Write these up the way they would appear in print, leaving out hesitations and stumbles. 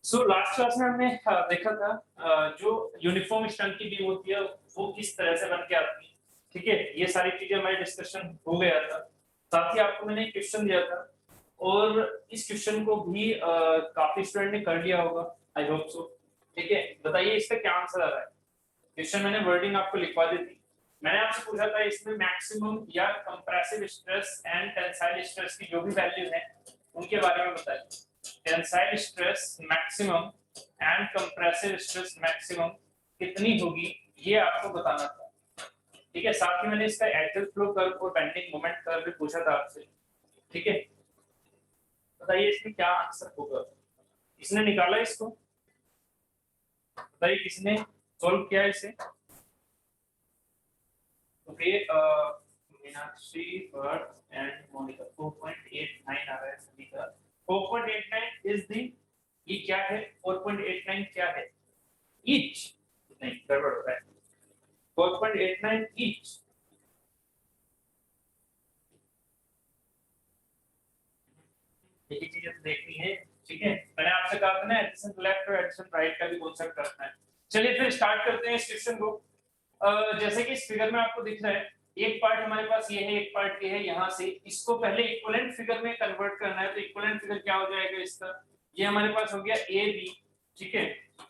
So last class में हमने देखा था जो यूनिफॉर्म स्ट्रंग की बीम होती है वो किस तरह से बन के आती है। ठीक है, ये सारी चीजें हमारी डिस्कशन हो गया था। साथ ही आपको मैंने एक क्वेश्चन दिया था और इस क्वेश्चन को भी काफी स्टूडेंट ने कर लिया होगा, आई होप सो। ठीक है, बताइए इसका क्या आंसर आ रहा है। क्वेश्चन मैंने वर्डिंग आपको लिखवा दी थी। मैंने आपसे पूछा था इसमें मैक्सिमम या compressive stress and tensile stress की जो भी वैल्यू है उनके बारे में बताइए। Tensile stress maximum and compressive stress maximum कितनी होगी ये आपको बताना था। ठीक है, साथ ही मैंने इसका एक्सियल फ्लो कर्व और बेंडिंग मोमेंट कर्व भी पूछा था आपसे। ठीक है, बताइए इसमें क्या आंसर होगा। इसने निकाला इसको, बताइए किसने सॉल्व किया इसे। ओके, मीनाक्षी भट्ट एंड मोनिका 4.89 आ रहा है सभी का। 4.89 इज द, ये क्या है 4.89 क्या है, ईच नहीं गड़बड़ हो रहा है। 4.89 ईच, यही चीजें देखनी है। ठीक है, मैंने आपसे कहा था ना एडिशन लेफ्ट और एडिशन राइट का भी कॉन्सेप्ट करना है। चलिए फिर स्टार्ट करते हैं इस क्वेश्चन को। जैसे कि इस फिगर में आपको दिख रहा है एक पार्ट हमारे पास ये है, एक पार्ट ये है, यहाँ से इसको पहले इक्विवेलेंट फिगर में कन्वर्ट करना है। तो इक्विवेलेंट फिगर क्या हो जाएगा इसका, ये हमारे पास हो गया ए बी। ठीक है,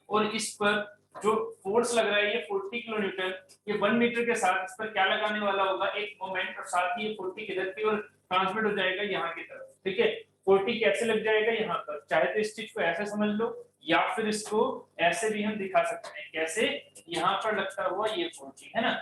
और इस पर जो फोर्स लग रहा है ये 40 किलो न्यूटन, ये 1 मीटर के साथ इस पर क्या लगाने वाला होगा, एक मोमेंट, और साथ ही ये 40 किधर की और ट्रांसमिट हो जाएगा यहाँ की तरफ। ठीक है, 40 कैसे लग जाएगा यहाँ पर, चाहे तो इस चीज को ऐसे समझ लो या फिर इसको ऐसे भी हम दिखा सकते हैं। कैसे, यहाँ पर लगता हुआ ये 40 है ना,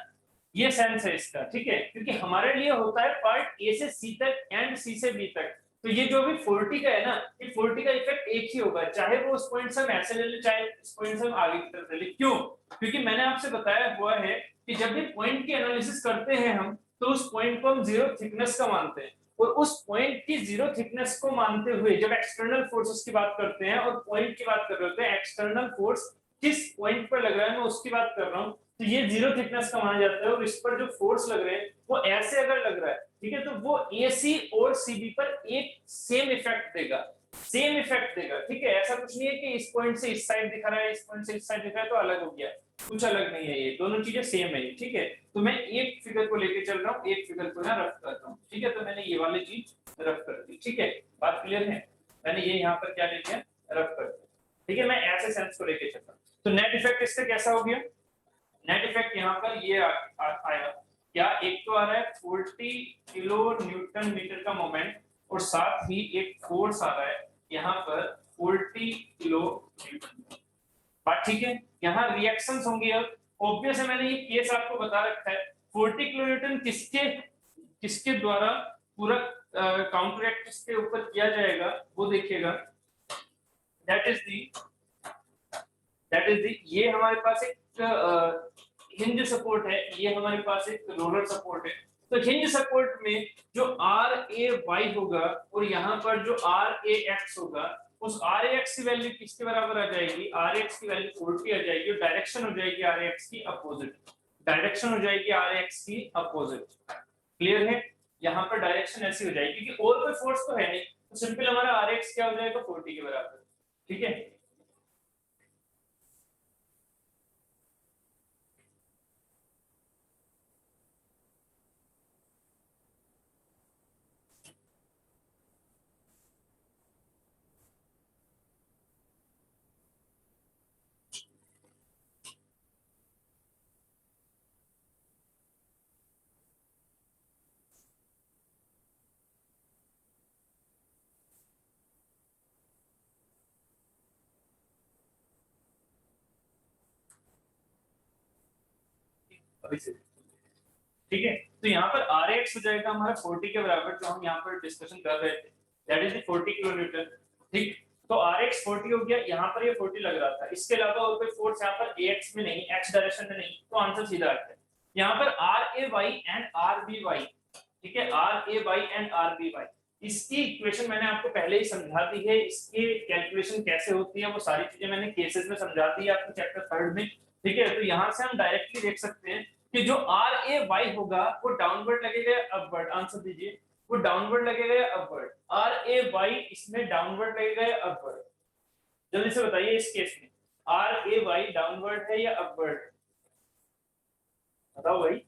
ये सेंस है इसका। ठीक है, क्योंकि हमारे लिए होता है पार्ट ए से सी तक एंड सी से बी तक। तो ये जो भी 40 का है ना, ये 40 का इफेक्ट एक ही होगा, चाहे वो उस पॉइंट से हम ऐसे ले ले चाहे इस पॉइंट से हम आगे की तरफ ले ले। क्यों, क्योंकि मैंने आपसे बताया हुआ है कि जब भी पॉइंट की एनालिसिस करते हैं हम, तो उस पॉइंट को हम जीरो थिकनेस का मानते हैं। और उस पॉइंट की जीरो थिकनेस को मानते हुए जब एक्सटर्नल फोर्सेस की बात करते हैं और पॉइंट की बात कर रहे होते हैं, एक्सटर्नल फोर्स किस पॉइंट पर लग रहा है मैं उसकी बात कर रहा हूँ, तो ये जीरो थिकनेस का माना जाता है। और इस पर जो फोर्स लग रहे हैं वो ऐसे अगर लग रहा है, ठीक है, तो वो AC और CB पर एक सेम इफेक्ट देगा, सेम इफेक्ट देगा। ठीक है, ऐसा कुछ नहीं है कि इस पॉइंट से इस साइड दिखा रहा है, इस पॉइंट से इस साइड दिखा रहा है तो अलग हो गया, कुछ अलग नहीं है, ये दोनों चीजें सेम है। ठीक है, तो मैं एक फिगर को लेके चल रहा हूँ, एक फिगर को ना रफ कर रहा हूँ। ठीक है, तो मैंने ये वाली चीज रफ कर दी। ठीक है, बात क्लियर है, मैंने ये यहाँ पर क्या ले लिया, रफ कर दिया। ठीक है, मैं ऐसे सेंस को लेके चल रहा हूँ। तो नेट इफेक्ट इससे कैसा हो गया, नेट इफेक्ट यहाँ पर ये आया क्या, एक तो आ रहा है 40 किलो न्यूटन मीटर का मोमेंट और साथ ही एक फोर्स आ रहा है यहाँ पर 40 किलो न्यूटन। बात ठीक है, यहाँ रिएक्शंस होंगी। अब ऑब्वियस है, मैंने ये केस आपको बता रखा है। 40 किलो न्यूटन किसके किसके द्वारा पूरा काउंटरएक्ट इसके ऊपर किया जाएगा वो देखिएगा। दैट इज दी ये हमारे पास एक हिंज सपोर्ट है, ये हमारे पास एक रोलर सपोर्ट है। तो हिंज सपोर्ट में जो RAY होगा और यहाँ पर जो RAX होगा, उस RAX की वैल्यू किसके बराबर आ जाएगी, RAX की वैल्यू 40 आ जाएगी और डायरेक्शन हो जाएगी RAX की अपोजिट, डायरेक्शन हो जाएगी RAX की अपोजिट। क्लियर है, यहाँ पर डायरेक्शन ऐसी हो जाएगी क्योंकि और कोई फोर्स तो है नहीं, तो सिंपल हमारा RAX क्या हो जाएगा, 40 के बराबर। ठीक है, अभी से ठीक है। तो यहाँ पर RAX हो जाएगा हमारा 40 के बराबर, जो हम यहाँ पर डिस्कशन कर रहे थे, दैट इज 40 किलो न्यूटन। ठीक, तो RX 40 हो गया, यहाँ पर ये 40 लग रहा था, इसके अलावा और कोई फोर्स यहाँ पर AX में नहीं, X डायरेक्शन में नहीं, तो आंसर सीधा आता है। यहाँ पर RAY एंड RBY, ठीक है, RAY एंड RBY, इसकी इक्वेशन मैंने आपको पहले ही समझा दी है, इसकी कैलकुलेशन कैसे होती है वो सारी चीजें मैंने केसेस में समझा दी है आपको चैप्टर 3 में। ठीक है, तो यहाँ से हम डायरेक्टली देख सकते हैं कि जो RAY होगा वो डाउनवर्ड लगेगा या अपवर्ड, आंसर दीजिए, वो डाउनवर्ड लगेगा या अपवर्ड, RAY इसमें डाउनवर्ड लगेगा या अपवर्ड, जल्दी से बताइए इस केस में आर ए वाई डाउनवर्ड है या अपवर्ड? बताओ भाई।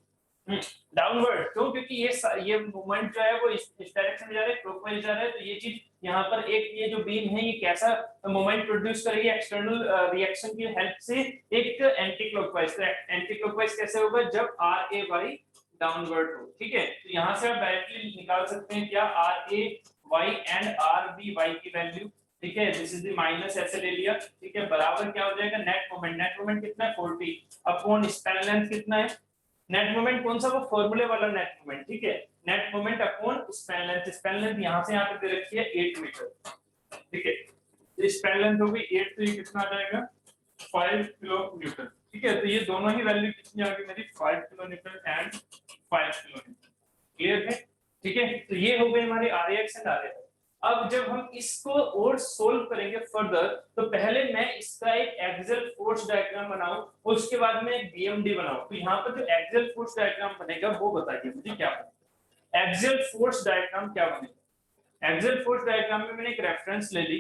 डाउनवर्ड क्यों? क्योंकि ये मूवमेंट जो है वो इस डायरेक्शन में जा रहा है, क्लॉकवाइज जा रहा है, तो ये चीज यहाँ पर एक ये जो बीम है ये कैसा मोमेंट प्रोड्यूस करेगी एक्सटर्नल रिएक्शन की हेल्प से, एक एंटी क्लॉकवाइज। तो एंटी क्लॉकवाइज कैसे होगा? जब आर ए वाई डाउनवर्ड हो। ठीक है, तो यहाँ से आप डायरेक्टली निकाल सकते हैं क्या? R A Y and R B Y की वैल्यू। ठीक है, दिस इज द माइनस ऐसे ले लिया। ठीक है, बराबर क्या हो जाएगा? Net moment. नेट मोमेंट कितना है? 40 अपॉन स्पैन लेंथ कितना है? नेट मोमेंट कौन सा? वो फॉर्मूले वाला नेट मोमेंट। ठीक है, net moment upon span length. Span length यहां से यहां पे दे रखी है 8 मीटर। ठीक है, तो स्पैन लेंथ हो गई 8, तो ये कितना आ जाएगा? 5 किलो न्यूटन। ठीक है, तो ये दोनों ही वैल्यू कितनी आ गई मेरी? 5 kilo Newton and 5 kilo Newton. Clear है? ठीक है, तो ये हो गई हमारी आरएक्स एंड आरए। अब जब हम इसको और सोल्व करेंगे फर्दर, तो पहले मैं इसका एक एक्सियल फोर्स डायग्राम बनाऊं और उसके बाद में एक बीएमडी बनाऊं। तो यहाँ पर जो एक्सियल फोर्स डायग्राम बनेगा वो बताइए मुझे क्या बनेगा? एक्सियल फोर्स डायग्राम क्या बनेगा? एक्सियल फोर्स डायग्राम में मैंने एक रेफरेंस ले ली।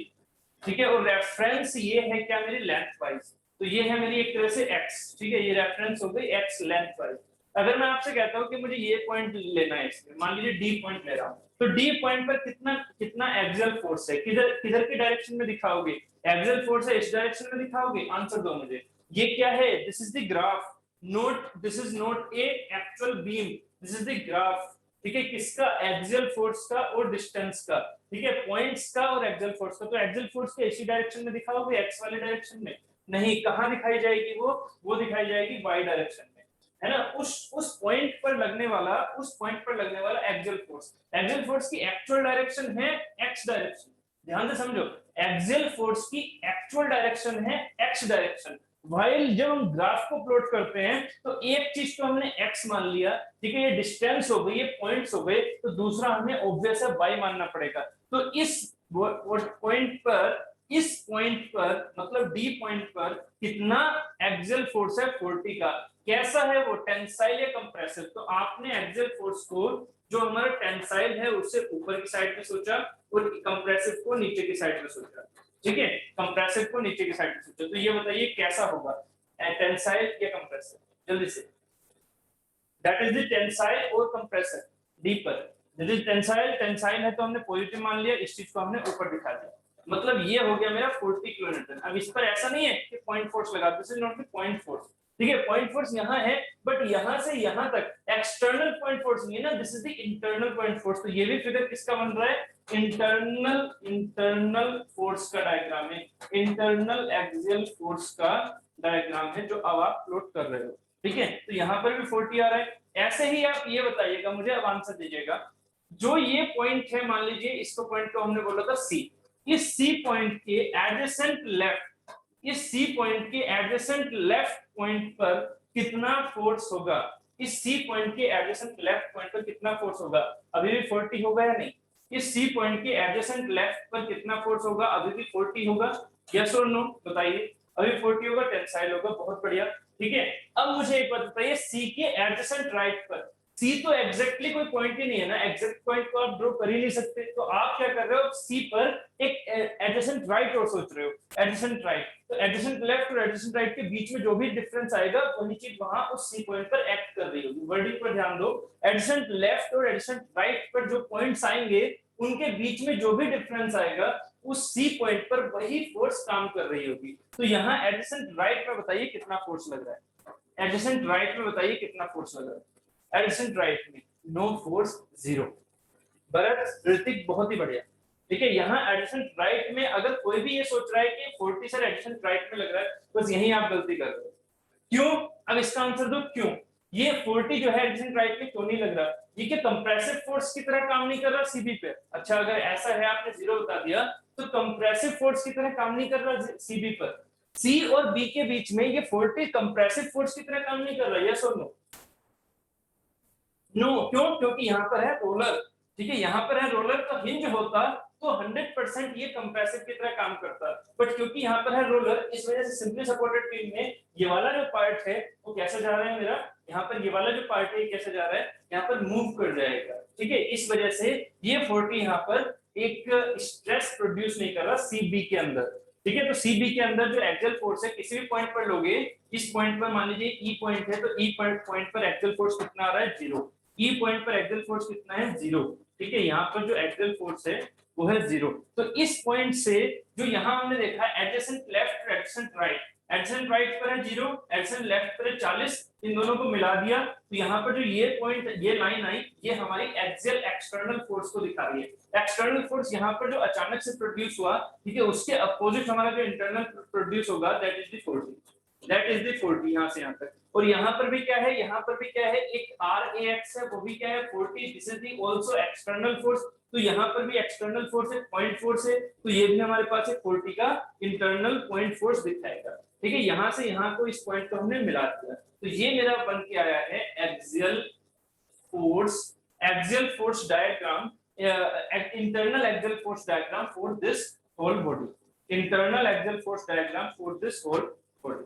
ठीक है, और रेफरेंस ये है क्या मेरी? Length wise. तो ये है मेरी एक तरह से एक्स। ठीक है, ये रेफरेंस हो गई एक्स लेंथ वाइज। अगर मैं आपसे कहता हूं कि मुझे ये पॉइंट लेना है इसमें, मान लीजिए डी पॉइंट ले रहा हूं, तो डी पॉइंट पर कितना कितना एक्सियल फोर्स है? किधर किधर की डायरेक्शन में दिखाओगे? एक्सियल फोर्स है इस डायरेक्शन में दिखाओगे? आंसर दो मुझे। ये क्या है? This is the graph, note this is not a actual beam, this is the graph. ठीक है, किसका? एक्सियल फोर्स का और डिस्टेंस का। ठीक है, पॉइंट्स का और एक्सियल फोर्स का। तो एक्सियल फोर्स के इसी डायरेक्शन में दिखाओगे? एक्स वाले डायरेक्शन में नहीं, कहां दिखाई जाएगी? वो दिखाई जाएगी वाई डायरेक्शन में, है ना? उस पॉइंट पर लगने वाला एक्सियल फोर्स की एक्चुअल डायरेक्शन है एक्स डायरेक्शन। ध्यान से समझो, एक्सियल फोर्स की एक्चुअल डायरेक्शन है एक्स डायरेक्शन। वाइल जब हम ग्राफ को प्लॉट करते हैं तो एक चीज तो हमने x मान लिया। ठीक है, ये डिस्टेंस हो गई, ये पॉइंट्स हो गए, तो दूसरा हमें ऑब्वियस है y मानना पड़ेगा। तो इस पॉइंट पर मतलब डी पॉइंट पर कितना एक्सियल फोर्स है? 40 का। कैसा है वो? टेंसाइल या कंप्रेसिव? तो आपने एक्सियल फोर्स को जो हमारा टेंसाइल है उससे ऊपर की साइड में सोचा और कंप्रेसिव को नीचे की साइड में सोचा। ठीक है, कंप्रेसिव को नीचे की साइड में सोचा। तो ये बताइए कैसा होगा? टेंसाइल या कंप्रेसिव? जल्दी से। दैट इज द टेंसाइल और कंप्रेसिव डी पर। दिस इज टेंसाइल है तो हमने पॉजिटिव मान लिया, इस चीज को हमने ऊपर दिखा दिया। मतलब ये हो गया मेरा 40 किलो न्यूटन। अब इस पर ऐसा नहीं है कि पॉइंट फोर्स लगा, this is not the point force. ठीक है, पॉइंट फोर्स यहाँ है, बट यहाँ से यहाँ तक एक्सटर्नल पॉइंट फोर्स नहीं है ना, this is the internal point force. तो ये भी फिगर किसका बन रहा है? इंटरनल फोर्स का डायग्राम है, इंटरनल एक्सियल फोर्स का डायग्राम है जो अब आप प्लॉट कर रहे हो। ठीक है, तो यहाँ पर भी 40 आ रहा है। ऐसे ही आप ये बताइएगा मुझे, अब आंसर दीजिएगा। जो ये पॉइंट है, मान लीजिए इसको पॉइंट को हमने बोला था सी, इस सी पॉइंट के एडजेसेंट लेफ्ट, इस सी पॉइंट के एडजेसेंट लेफ्ट पॉइंट पर कितना फोर्स होगा? इस सी पॉइंट के एडजेसेंट लेफ्ट पॉइंट पर कितना फोर्स होगा? अभी भी 40 होगा या नहीं? इस सी पॉइंट के एडजेसेंट लेफ्ट पर कितना फोर्स होगा? अभी भी 40 होगा? यस और नो बताइए। अभी 40 होगा, टेंसाइल होगा। बहुत बढ़िया। ठीक है, अब मुझे एक बात बताइए, सी के एडजेसेंट राइट पर, सी तो एग्जैक्टली कोई पॉइंट ही नहीं है ना, एग्जैक्ट पॉइंट को आप ड्रॉ कर ही नहीं सकते। तो आप क्या कर रहे हो? सी पर एक एडजेसेंट राइट और सोच रहे हो, एडजेसेंट राइट। तो एडजेसेंट लेफ्ट और एडजेसेंट राइट के बीच में जो भी डिफरेंस आएगा वही चीज वहां उस सी पॉइंट पर एक्ट कर रही होगी। वर्डिंग पर ध्यान दो, एडजेसेंट लेफ्ट और एडजेसेंट राइट पर जो पॉइंट्स आएंगे उनके बीच में जो भी डिफरेंस आएगा उस सी पॉइंट पर वही फोर्स काम कर रही होगी। तो यहाँ एडजेसेंट राइट में बताइए कितना फोर्स लग रहा है? एडजेसेंट राइट में बताइए कितना फोर्स लग रहा है? एडजेसेंट राइट में no force, zero. Bharat, Hrithik, बहुत ही बढ़िया। ठीक है, यहाँ एडजेसेंट राइट में अगर कोई भी ये सोच रहा है कि 40 सर एडजेसेंट राइट में लग रहा है, बस यही आप गलती कर रहे हो। क्यों? अब इसका आंसर दो, क्यों ये 40 जो है एडजेसेंट राइट में क्यों नहीं लग रहा? ये क्या कंप्रेसिव फोर्स की तरह काम नहीं कर रहा सीबी पे? अच्छा, अगर ऐसा है, आपने जीरो बता दिया, तो कंप्रेसिव फोर्स की तरह काम नहीं कर रहा सीबी पर। सी और बी के बीच में ये 40 कंप्रेसिव फोर्स की तरह काम नहीं कर रहा। यस और नो? नो। क्यों? क्योंकि यहाँ पर है रोलर। ठीक है, यहाँ पर है रोलर, तो हिंज होता तो 100% ये कंप्रेसिव की तरह काम करता, बट क्योंकि यहाँ पर है रोलर, इस वजह से सिंपली सपोर्टेड बीम में ये वाला जो पार्ट है वो कैसे जा रहा है मेरा? यहाँ पर ये वाला जो पार्ट है कैसे जा रहा है? यहाँ पर मूव कर जाएगा। ठीक है, इस वजह से ये 40 यहाँ पर एक स्ट्रेस प्रोड्यूस नहीं कर रहा सीबी के अंदर। ठीक है। तो सी बी के अंदर जो एक्सियल फोर्स है किसी भी पॉइंट पर लोगे, इस पॉइंट पर मान लीजिए ई पॉइंट है, तो ई पॉइंट पर एक्सियल फोर्स कितना आ रहा है, 0। ई पॉइंट पर एक्सियल फोर्स कितना है, 0। ठीक है, यहाँ पर जो एक्सियल फोर्स है वो है 0। तो इस पॉइंट से जो यहाँ हमने देखा है adjacent left adjacent right, adjacent right पर है 0, एडजेसेंट लेफ्ट पर है 40, इन दोनों को मिला दिया तो यहाँ पर जो ये पॉइंट, ये लाइन आई, ये हमारी एक्सियल एक्सटर्नल फोर्स को दिखा रही है। एक्सटर्नल फोर्स यहाँ पर जो अचानक से प्रोड्यूस हुआ, ठीक है, उसके अपोजिट हमारा जो इंटरनल प्रोड्यूस होगा that is the 40, that is the 40 यहाँ से यहाँ तक। और यहाँ पर भी क्या है, यहाँ पर भी क्या है, एक RAX है, वो भी क्या है 40, this is the also external force. तो यहाँ पर भी एक्सटर्नल फोर्स है, पॉइंट फोर्स है, तो ये भी हमारे पास है 40 का इंटरनल पॉइंट फोर्स दिखाएगा। ठीक है, यहाँ से यहाँ को, इस पॉइंट को हमने मिला दिया, तो ये मेरा बन के आया है axial force diagram, internal axial force diagram for this whole body, internal axial force diagram for this whole body।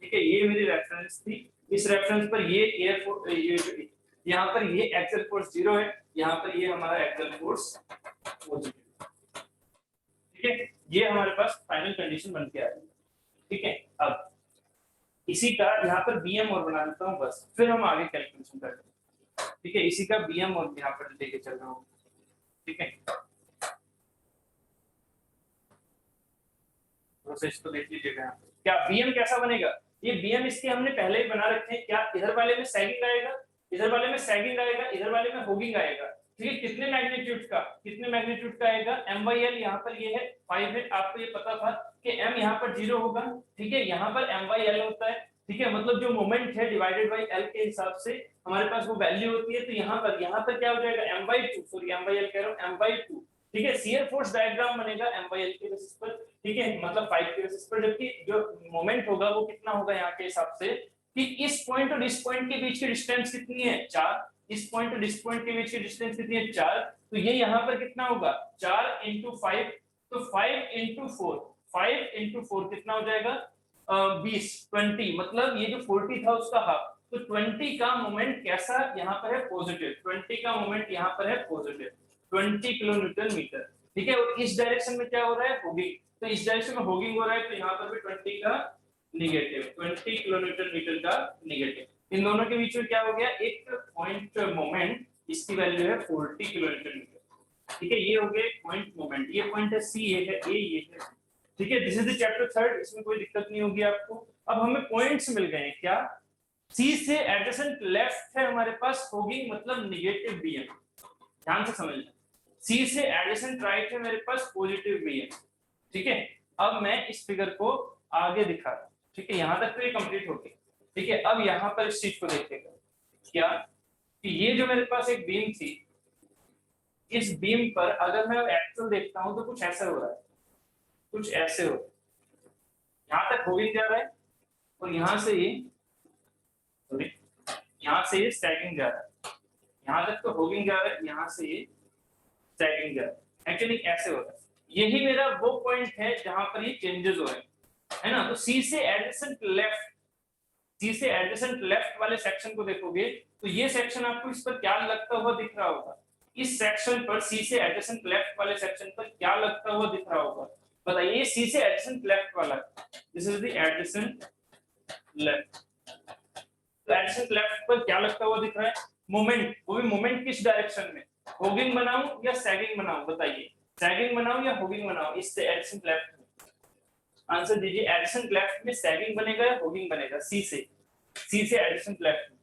ठीक है, ये मेरी रेफरेंस थी। इस रेफरेंस पर ये एयर फोर्स, ये यहाँ पर ये एक्सियल फोर्स 0 है, यहाँ पर ये हमारा एक्सियल फोर्स पॉजिटिव। ठीक है, ये हमारे पास फाइनल कंडीशन बन के आ रही है। ठीक है, अब इसी का यहाँ पर बीएम और बना देता हूँ बस, फिर हम आगे कैलकुलेशन करते हैं। ठीक है, इसी का बीएम और यहाँ पर लेके चल रहा हूँ। ठीक है, प्रोसेस तो देख लीजिएगा। क्या बीएम कैसा बनेगा, ये बीएम इसके हमने पहले ही बना रखे हैं। क्या इधर वाले में सैगिंग आएगा, इधर वाले में सैगिंग आएगा, इधर वाले में होगिंग आएगा। ठीक है, कितने मैग्नीट्यूड का, कितने मैग्नीट्यूड का आएगा, m/l यहाँ पर ये है 5 है, आपको ये पता था कि m यहाँ पर 0 होगा। ठीक है, यहाँ पर m/l होता है। ठीक है, मतलब जो मोमेंट है डिवाइडेड बाय l के हिसाब से हमारे पास वो वैल्यू होती है। तो यहाँ पर क्या हो जाएगा, m/2, सॉरी m/l कह रहा हूँ, m/2। ठीक है, शियर फोर्स डायग्राम बनेगा m/l के बेसिस पर। ठीक है, मतलब 5 के बेसिस पर, जबकि जो मोमेंट होगा वो कितना होगा यहाँ के हिसाब से कि इस पॉइंट और इस पॉइंट के बीच की डिस्टेंस कितनी है, 4। इस पॉइंट और इस पॉइंट के बीच की डिस्टेंस कितनी है, 4। तो ये यहाँ पर कितना होगा, 4 × 5, तो 5 × 4, 5 × 4 कितना हो जाएगा, 20, 20, मतलब ये जो 40 था उसका हाफ। तो 20 का मोमेंट कैसा यहाँ पर है, पॉजिटिव। 20 का मोमेंट यहाँ पर है पॉजिटिव, 20 किलोन्यूटन मीटर। ठीक है, और इस डायरेक्शन में क्या हो रहा है, होगिंग। तो इस डायरेक्शन में होगिंग हो रहा है, तो यहाँ पर भी 20 का निगेटिव, 20 किलोन्यूटन मीटर का निगेटिव। इन दोनों के बीच में क्या हो गया, एक पॉइंट मोमेंट, इसकी वैल्यू है 40 किलोन्यूटन मीटर। ठीक है, ये हो गया पॉइंट मोमेंट, ये पॉइंट है सी, ये है ए, ये है। ठीक है, दिस इज द चैप्टर 3, इसमें कोई दिक्कत नहीं होगी आपको। अब हमें पॉइंट्स मिल गए हैं, क्या, सी से एडजेसेंट लेफ्ट है हमारे पास होगिंग, मतलब निगेटिव बीएम, ध्यान से समझना। सी से एडजेसेंट राइट है मेरे पास पॉजिटिव बीएम। ठीक है, अब मैं इस फिगर को आगे दिखा रहा हूं। ठीक है, यहां तक तो ये कंप्लीट हो गया। ठीक है, अब यहां पर इस चीज को देखिएगा, क्या कि ये जो मेरे पास एक बीम थी, इस बीम पर अगर मैं एक्चुअल देखता हूं तो कुछ ऐसा हो रहा है, कुछ ऐसे हो रहा है। यहां तक होगिंग जा रहा है और यहां से ये, सॉरी, यहां से ये स्टैगिंग जा रहा है। यहां तक तो होगिंग जा रहा है, यहां से ये स्टैगिंग जा रहा है। एक्चुअली ऐसे हो रहा है। यही मेरा वो पॉइंट है जहां पर ये चेंजेस हो रहे हैं, है ना। तो सी से एडजेसेंट लेफ्ट, सी से एडजेसेंट लेफ्ट वाले सेक्शन को देखोगे तो ये सेक्शन आपको इस पर क्या लगता हुआ दिख रहा होगा, इस सेक्शन पर, सी से एडजेसेंट लेफ्ट वाले सेक्शन पर क्या लगता हुआ दिख रहा होगा, बताइए। सी से एडजेसेंट लेफ्ट वाला, this is the adjacent left. तो एडजेसेंट लेफ्ट पर क्या लगता हुआ दिख रहा है, मोमेंट, वो भी मोमेंट किस डायरेक्शन में, होगिंग बनाऊं या सैगिंग बनाऊं, बताइए। सैगिंग बनाऊं या होगिंग बनाऊं, इससे एडजेसेंट लेफ्ट में आंसर दीजिए। एडजेसेंट लेफ्ट में सैगिंग बनेगा या होगिंग बनेगा, सी से एडजेसेंट लेफ्ट में।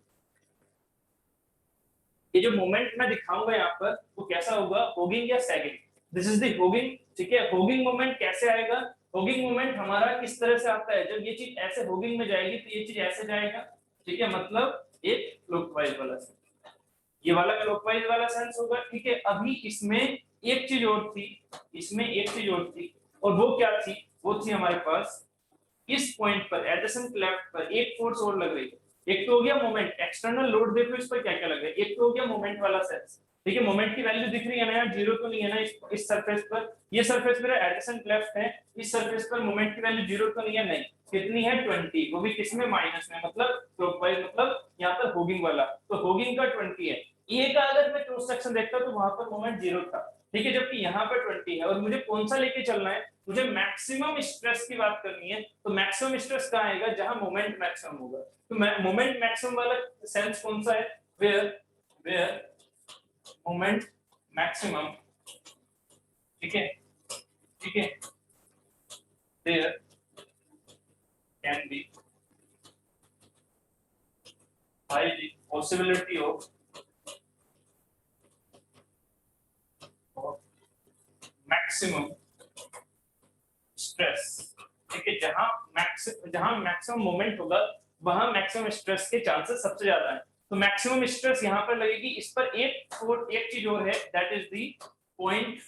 ये जो मोमेंट मैं दिखाऊंगा यहाँ पर वो कैसा होगा, होगिंग या sagging, this is the hogging. ठीक है, होगिंग मोमेंट कैसे आएगा, होगिंग मोमेंट हमारा किस तरह से आता है, जब ये चीज ऐसे होगिंग में जाएगी तो ये चीज ऐसे जाएगा। ठीक है, मतलब एक क्लॉकवाइज वाला सेंस, ये वाला क्लॉकवाइज वाला सेंस होगा। ठीक है, अभी इसमें एक चीज और थी, इसमें एक चीज और थी, और वो क्या थी, वो थी हमारे पास इस पॉइंट पर एडजेसेंट लेफ्ट पर एक फोर्स और लग रही है। एक तो हो गया मोमेंट, एक्सटर्नल लोड देखो इस पर क्या क्या लग रहा है। एक तो हो गया मोमेंट वाला सेंस। ठीक है, मोमेंट की वैल्यू दिख रही है ना यार, 0 तो नहीं है ना इस सरफेस पर। ये सरफेस मेरा एडजेसेंट लेफ्ट है, इस सरफेस पर मोमेंट की वैल्यू 0 तो नहीं है, नहीं, कितनी है, 20, वो भी किसमें, माइनस में, मतलब क्लॉकवाइज, मतलब यहाँ पर होगिंग वाला। तो होगिंग का 20 है। ए का अगर मैं क्रॉस सेक्शन देखता तो वहां पर मोमेंट 0 था, ठीक है, जबकि यहाँ पर 20 है और मुझे कौन सा लेके चलना है, मुझे मैक्सिमम स्ट्रेस की बात करनी है। तो मैक्सिमम स्ट्रेस कहाँ आएगा, जहां मोमेंट मैक्सिमम होगा। तो मोमेंट मैक्सिमम वाला सेंस कौन सा है, वेयर मोमेंट मैक्सिमम, ठीक है, ठीक है, there can be high possibility of maximum stress, ठीक है, जहां मैक्सिमम मोमेंट होगा वहां मैक्सिमम स्ट्रेस के चांसेस सबसे ज्यादा है। तो मैक्सिमम स्ट्रेस यहाँ पर लगेगी। इस पर एक चीज और है, that is the point,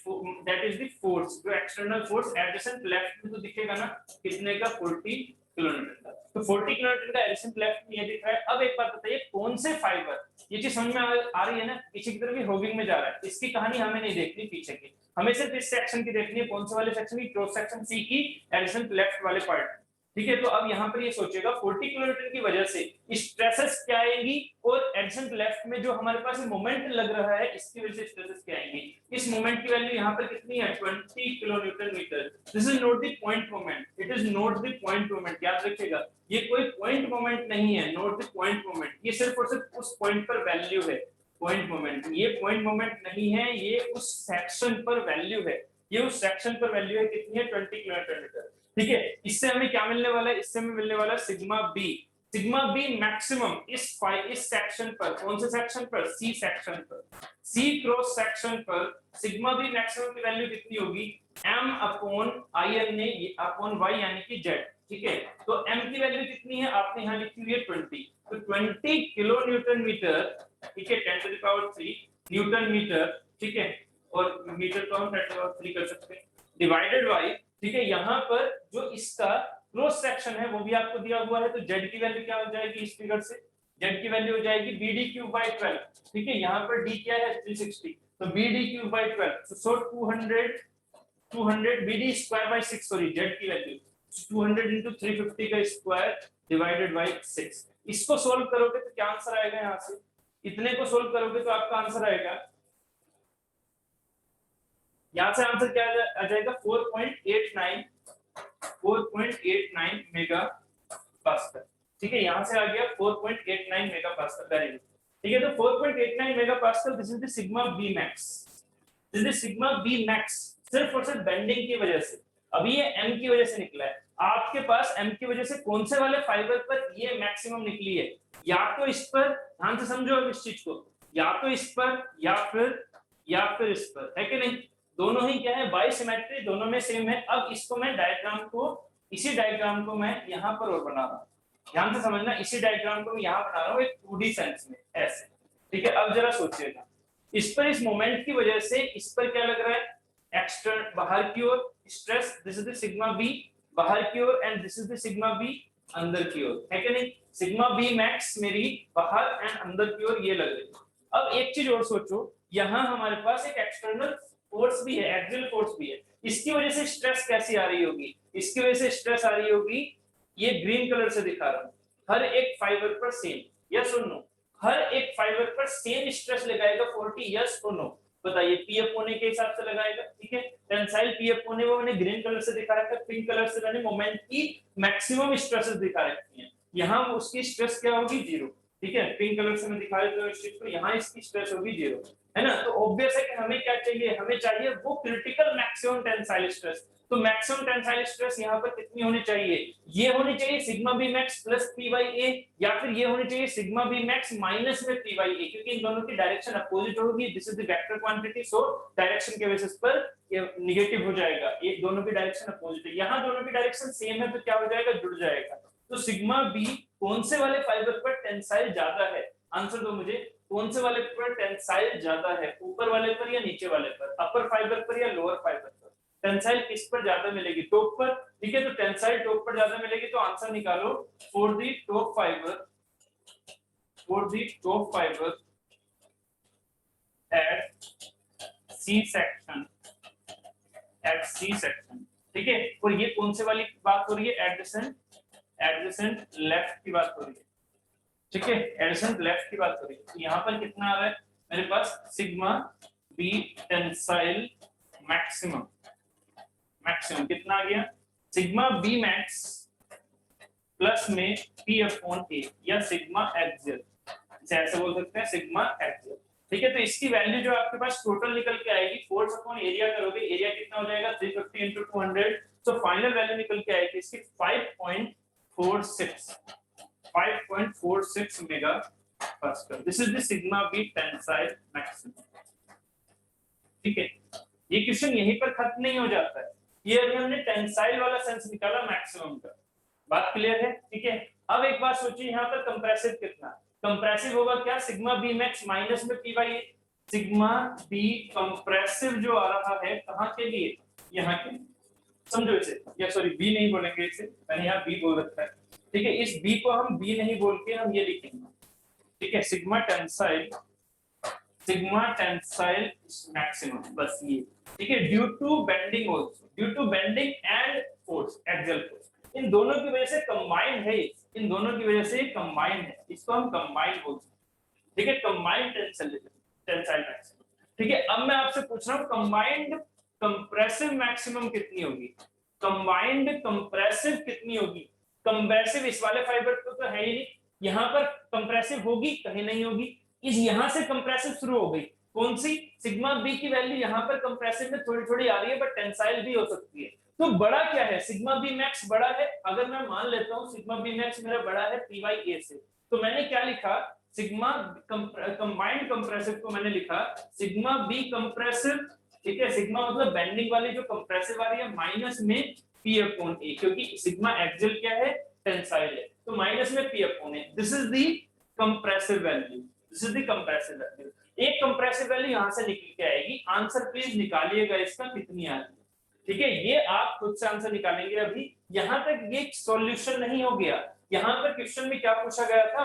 that is the force, जो एक्सटर्नल फोर्स एडजेसेंट लेफ्ट में तो दिखेगा ना, कितने का, 40 किलोमीटर का। तो 40 किलोमीटर का एडजेसेंट लेफ्ट में ये दिख रहा है। अब एक बात बताइए, कौन से फाइबर, ये चीज समझ में आ रही है ना, पीछे की तरफ होगिंग में जा रहा है, इसकी कहानी हमें नहीं देखनी पीछे की, हमें सिर्फ इस सेक्शन की देखनी है। कौन से वाले सेक्शन की, क्रॉस सेक्शन सी की एडजेसेंट लेफ्ट वाले पार्ट, ठीक है। तो अब यहाँ पर ये सोचेगा 40 किलोमीटर की वजह से स्ट्रेसेस क्या आएंगी, और एडजेसेंट लेफ्ट में जो हमारे पास मोमेंट लग रहा है इसकी वजह से स्ट्रेसेस क्या आएंगी। इस मोमेंट की वैल्यू यहाँ पर कितनी है, 20 kilonewton metre. This is not the point moment, it is not the point moment, याद रखिएगा, ये कोई पॉइंट मोमेंट नहीं है, नॉट द पॉइंट मोमेंट, ये सिर्फ और सिर्फ उस पॉइंट पर वैल्यू है। पॉइंट मोमेंट, ये पॉइंट मोमेंट नहीं है, ये उस सेक्शन पर वैल्यू है, ये उस सेक्शन पर वैल्यू है, कितनी है, 20 किलोमीटर मीटर, ठीक है। इससे हमें क्या मिलने वाला है, इससे हमें मिलने वाला है sigma B. Sigma B maximum इस सेक्शन पर, कौन से सेक्शन पर, सी सेक्शन पर, सी क्रॉस सेक्शन पर सिग्मा बी मैक्सिमम की वैल्यू कितनी होगी, m upon I N A upon y यानी कि z, ठीक है। तो m की वैल्यू कितनी है, आपने यहाँ लिखी हुई है 20, तो 20 किलो न्यूटन मीटर, ठीक है, 10 to the power 3 newton metre, ठीक है, और मीटर को हम 10 टू द पावर 3 कर सकते हैं, डिवाइडेड बाय, ठीक है, यहाँ पर जो इसका क्रॉस सेक्शन है वो भी आपको दिया हुआ है। तो z की वैल्यू क्या हो जाएगी इस फिगर से, z की वैल्यू हो जाएगी bd क्यूब बाय 12, ठीक है, यहाँ पर d क्या है 360, तो bd cube by 12, so 200 bd square by 6, sorry z की वैल्यू 200 into 350 का स्क्वायर डिवाइडेड बाय 6। इसको सोल्व करोगे तो क्या आंसर आएगा, यहाँ से इतने को सोल्व करोगे तो आपका आंसर आएगा, यहाँ से आंसर क्या आ जाएगा, 4.89 मेगा पास्कल, ठीक है, यहाँ से आ गया 4.89 मेगा पास्कल, वेरी गुड, ठीक है। तो 4.89 mega pascal, this is the sigma B max, this is sigma B max, सिर्फ और सिर्फ बेंडिंग की वजह से। अभी ये m की वजह से निकला है, आपके पास m की वजह से कौन से वाले फाइबर पर ये मैक्सिमम निकली है, या तो इस पर, ध्यान से समझो अब इस चीज को, या तो इस पर या फिर इस पर, है कि नहीं, दोनों ही क्या है, बाई सिमेट्री, दोनों में सेम है। अब इसको मैं इसी डायग्राम को मैं यहाँ पर और बना रहा हूँ, ध्यान से समझना, इसी डायग्राम को मैं यहाँ बना रहा हूँ एक 2D सेंस में, ऐसे, ठीक है। अब जरा सोचिएगा, इस पर इस मोमेंट की वजह से इस पर क्या लग रहा है, एक्सटर्नल बाहर की ओर stress, this is the sigma B बाहर की ओर, and this is the sigma B अंदर की ओर, है कि नहीं, सिग्मा बी मैक्स मेरी बाहर एंड अंदर की ओर ये लग रही है। अब एक चीज और सोचो, यहाँ हमारे पास एक एक्सटर्नल फोर्स भी है, एक्सियल फोर्स भी है, इसकी वजह से स्ट्रेस कैसी आ रही होगी, इसकी वजह से स्ट्रेस आ रही होगी, ये ग्रीन कलर से दिखा रहा हूं, हर एक फाइबर पर सेम, यस और नो, हर एक फाइबर पर सेम स्ट्रेस लगाएगा 40, यस और नो, बताइए, पीएफ होने के हिसाब से लगाएगा, ठीक है। टेंसाइल पीएफ होने वो मैंने ग्रीन कलर से दिखा रखा है, पिंक कलर से मैंने मोमेंट की मैक्सिमम स्ट्रेसेस दिखा रखी हैं, यहाँ उसकी स्ट्रेस क्या होगी, 0, ठीक है, पिंक कलर से मैं दिखा रहा हूं इस चीज को, यहाँ इसकी स्ट्रेस होगी 0, है ना। तो ऑब्वियस है कि हमें क्या चाहिए, हमें चाहिए वो क्रिटिकल मैक्सिमम टेंसाइल स्ट्रेस। तो मैक्सिमम टेंसाइल स्ट्रेस यहाँ पर कितनी होनी चाहिए, ये होनी चाहिए sigma B max plus P by A, या फिर ये होनी चाहिए सिग्मा बी मैक्स माइनस में पी बाई ए, क्योंकि इन दोनों की डायरेक्शन अपोजिट होगी, this is the vector quantity, so direction के बेसिस पर ये नेगेटिव हो जाएगा, ये दोनों की डायरेक्शन अपोजिट है, यहाँ दोनों की डायरेक्शन सेम है तो क्या हो जाएगा, जुड़ जाएगा। तो सिग्मा बी कौन से वाले फाइबर पर टेंसाइल ज्यादा है, आंसर दो मुझे, कौन से वाले पर टेंसाइल ज्यादा है, ऊपर वाले पर या नीचे वाले पर, अपर फाइबर पर या लोअर फाइबर पर, टेंसाइल किस पर ज्यादा मिलेगी, टॉप पर, ठीक है। तो टेंसाइल टॉप पर ज्यादा मिलेगी, तो आंसर निकालो, for the top fibre at C section, ठीक है। और ये कौन से वाली बात हो रही है, एडजेसेंट लेफ्ट की बात हो रही है, ठीक है, एडजेसेंट लेफ्ट की बात हो रही है। तो यहाँ पर कितना आ रहा है मेरे पास, sigma B tensile maximum, maximum कितना आ गया सिग्मा बी मैक्स प्लस में पी अपॉन ए या सिग्मा एक्सियल, इसे ऐसे बोल सकते हैं सिग्मा एक्सियल। ठीक है, तो इसकी वैल्यू जो आपके पास टोटल निकल के आएगी फोर्स अपॉन एरिया करोगे, एरिया कितना हो जाएगा 350 into 200, तो फाइनल वैल्यू निकल के आएगी इसकी 5.46 mega pascal. This is the sigma B tensile maximum. ठीक है, ये क्वेश्चन यहीं पर खत्म नहीं हो जाता है, ये अभी हमने टेंसाइल वाला सेंस निकाला मैक्सिमम का, बात क्लियर है। ठीक है, अब एक बात सोचिए यहाँ पर कंप्रेसिव कितना, कंप्रेसिव होगा क्या सिग्मा बी मैक्स माइनस में P by A, sigma B compressive जो आ रहा है कहाँ के लिए, यहाँ के, समझो इसे, या सॉरी बी नहीं बोलेंगे इसे, मैंने यहाँ बी बोल रखा है। ठीक है, इस बी को हम बी नहीं बोल के हम ये लिखेंगे। ठीक है, सिग्मा टेंसाइल मैक्सिमम, बस ये। ठीक है, due to bending also, due to bending and force axial force, इन दोनों की वजह से कंबाइंड है, इन दोनों की वजह से कंबाइंड है, इसको हम कंबाइंड बोलते हैं। ठीक है, कंबाइंड टेंसाइल मैक्सिमम। ठीक है, अब मैं आपसे पूछ रहा हूं कंबाइंड कंप्रेसिव मैक्सिमम कितनी होगी, कंबाइंड कंप्रेसिव कितनी होगी, कंप्रेसिव इस वाले फाइबर को तो है ही नहीं, यहां पर कंप्रेसिव होगी कहीं नहीं होगी, इस यहां से कंप्रेसिव शुरू हो गई, कौन सी सिग्मा बी की वैल्यू यहां पर कंप्रेसिव में थोड़ी थोड़ी आ रही है, बट टेंसाइल भी हो सकती है। तो बड़ा क्या है, सिग्मा बी मैक्स बड़ा है, अगर मैं मान लेता हूं सिग्मा बी मैक्स मेरा बड़ा है पी बाई ए से, तो मैंने क्या लिखा सिग्मा कंबाइंड कंप्रेसिव को मैंने लिखा सिग्मा बी कंप्रेसिव। ठीक है, सिग्मा मतलब बेंडिंग वाली जो कंप्रेसिव आ रही है माइनस में पी अपॉन ए, क्योंकि सिग्मा एक्सियल क्या है टेंसाइल है, तो माइनस में P upon A, this is the compressive value, this is the compressive value. एक कंप्रेसिव वैल्यू यहां से निकल के आएगी, आंसर प्लीज निकालिएगा इसका कितनी आ रही है। ठीक है, ये आप खुद से आंसर निकालेंगे, अभी यहां तक ये सॉल्यूशन नहीं हो गया, यहां पर क्वेश्चन में क्या पूछा गया था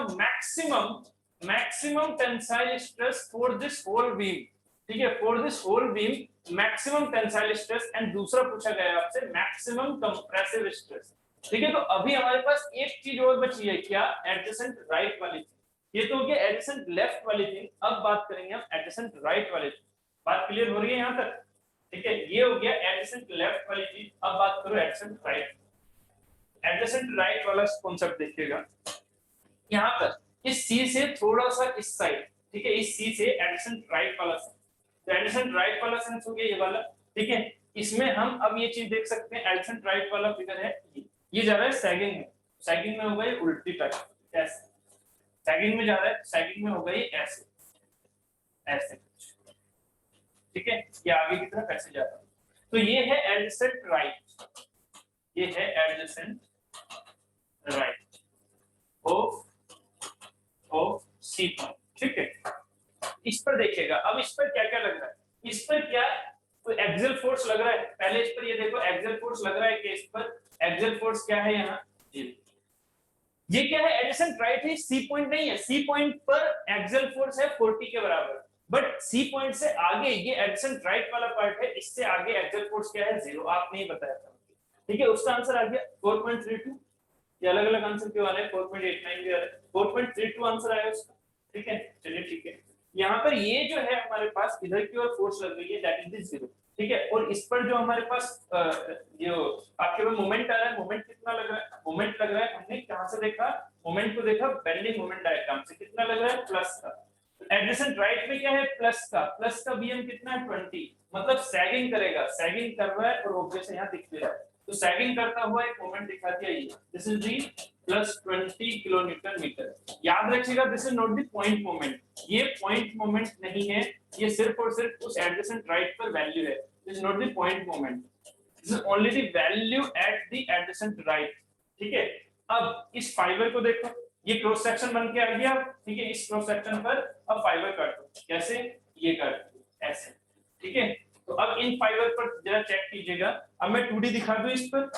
maximum tensile stress for this whole beam. ठीक है, for this whole beam maximum tensile stress, and दूसरा पूछा गया आपसे मैक्सिमम कंप्रेसिव स्ट्रेस। ठीक है, तो अभी हमारे पास एक चीज और बची है, क्या एडजेसेंट राइट वाली थी, ये तो हो गया एडजेसेंट लेफ्ट वाली थी, अब बात करेंगे हम एडजेसेंट राइट वाली थी। बात क्लियर हो रही है यहां तक। ठीक है, ये हो गया एडजेसेंट लेफ्ट वाली चीज, अब बात करो एडजेसेंट राइट। एडजेसेंट राइट वाला कॉन्सेप्ट देखिएगा, यहाँ पर इस सी से थोड़ा सा इस साइड, ठीक है, इस सी से एडजेसेंट राइट वाला सेंस, तो एडजेसेंट राइट वाला सेंस हो गया ये वाला। ठीक है, इसमें हम अब ये चीज देख सकते हैं, एडजेसेंट राइट वाला फिगर है ये जा रहा है सैगिंग में, सैगिंग में होगा ये उल्टी टाइप ऐसे, सैगिंग में जा रहा है, सैगिंग में होगा ये ऐसे ऐसे, ठीक है, ये आगे की तरफ ऐसे जा रहा है, तो ये है एडजेसेंट राइट, ये है adjacent right of C point. ठीक है, इस पर देखिएगा, अब इस पर क्या क्या लग रहा है, इस पर क्या तो एक्सियल फोर्स लग रहा है, पहले इस पर ये देखो एक्सियल फोर्स लग रहा है कि इस पर एक्सियल फोर्स क्या है यहाँ, ये क्या है एडजेसेंट राइट है, सी पॉइंट नहीं है, सी पॉइंट पर एक्सियल फोर्स है 40 के बराबर, बट सी पॉइंट से आगे ये एडजेसेंट राइट वाला पार्ट है, इससे आगे एक्सियल फोर्स क्या है 0, आपने ही बताया था। ठीक है, उसका आंसर आ गया 4.32, ये अलग अलग आंसर क्यों आ रहे हैं, 4.89 भी आ रहा है, 4.32 आंसर आया उसका। ठीक है, चलिए ठीक है, यहाँ पर ये जो है हमारे पास इधर की ओर फोर्स लग रही है दैट इज द 0। ठीक है, और इस पर जो हमारे पास जो आपके पास मोमेंट आ रहा है, मोमेंट कितना लग रहा है, मोमेंट लग रहा है, हमने कहां से देखा मोमेंट को, देखा बेंडिंग मोमेंट डायग्राम से, कितना लग रहा है प्लस का, एडजेसेंट राइट में क्या है प्लस का बीएम कितना है 20, मतलब सैगिंग करेगा, सैगिंग कर रहा है और ऑब्वियस यहाँ दिख रहा है, तो सैगिंग करता हुआ एक मोमेंट दिखा दिया ये, this is the +20 kilonewton metre. याद रखिएगा this is not the point moment, ये पॉइंट मोमेंट नहीं है, ये सिर्फ और सिर्फ उस एडजेसेंट राइट पर वैल्यू है, this is not the point moment, this is only the value at the adjacent right. ठीक है, अब इस फाइबर को देखो, ये क्रॉस सेक्शन बन के आ गया। ठीक है, इस क्रॉस सेक्शन पर अब फाइबर काट दो, कैसे, ये काट दो ऐसे। ठीक है, तो अब इन फाइबर पर जरा चेक कीजिएगा, अब मैं 2D दिखा दूं इस पर।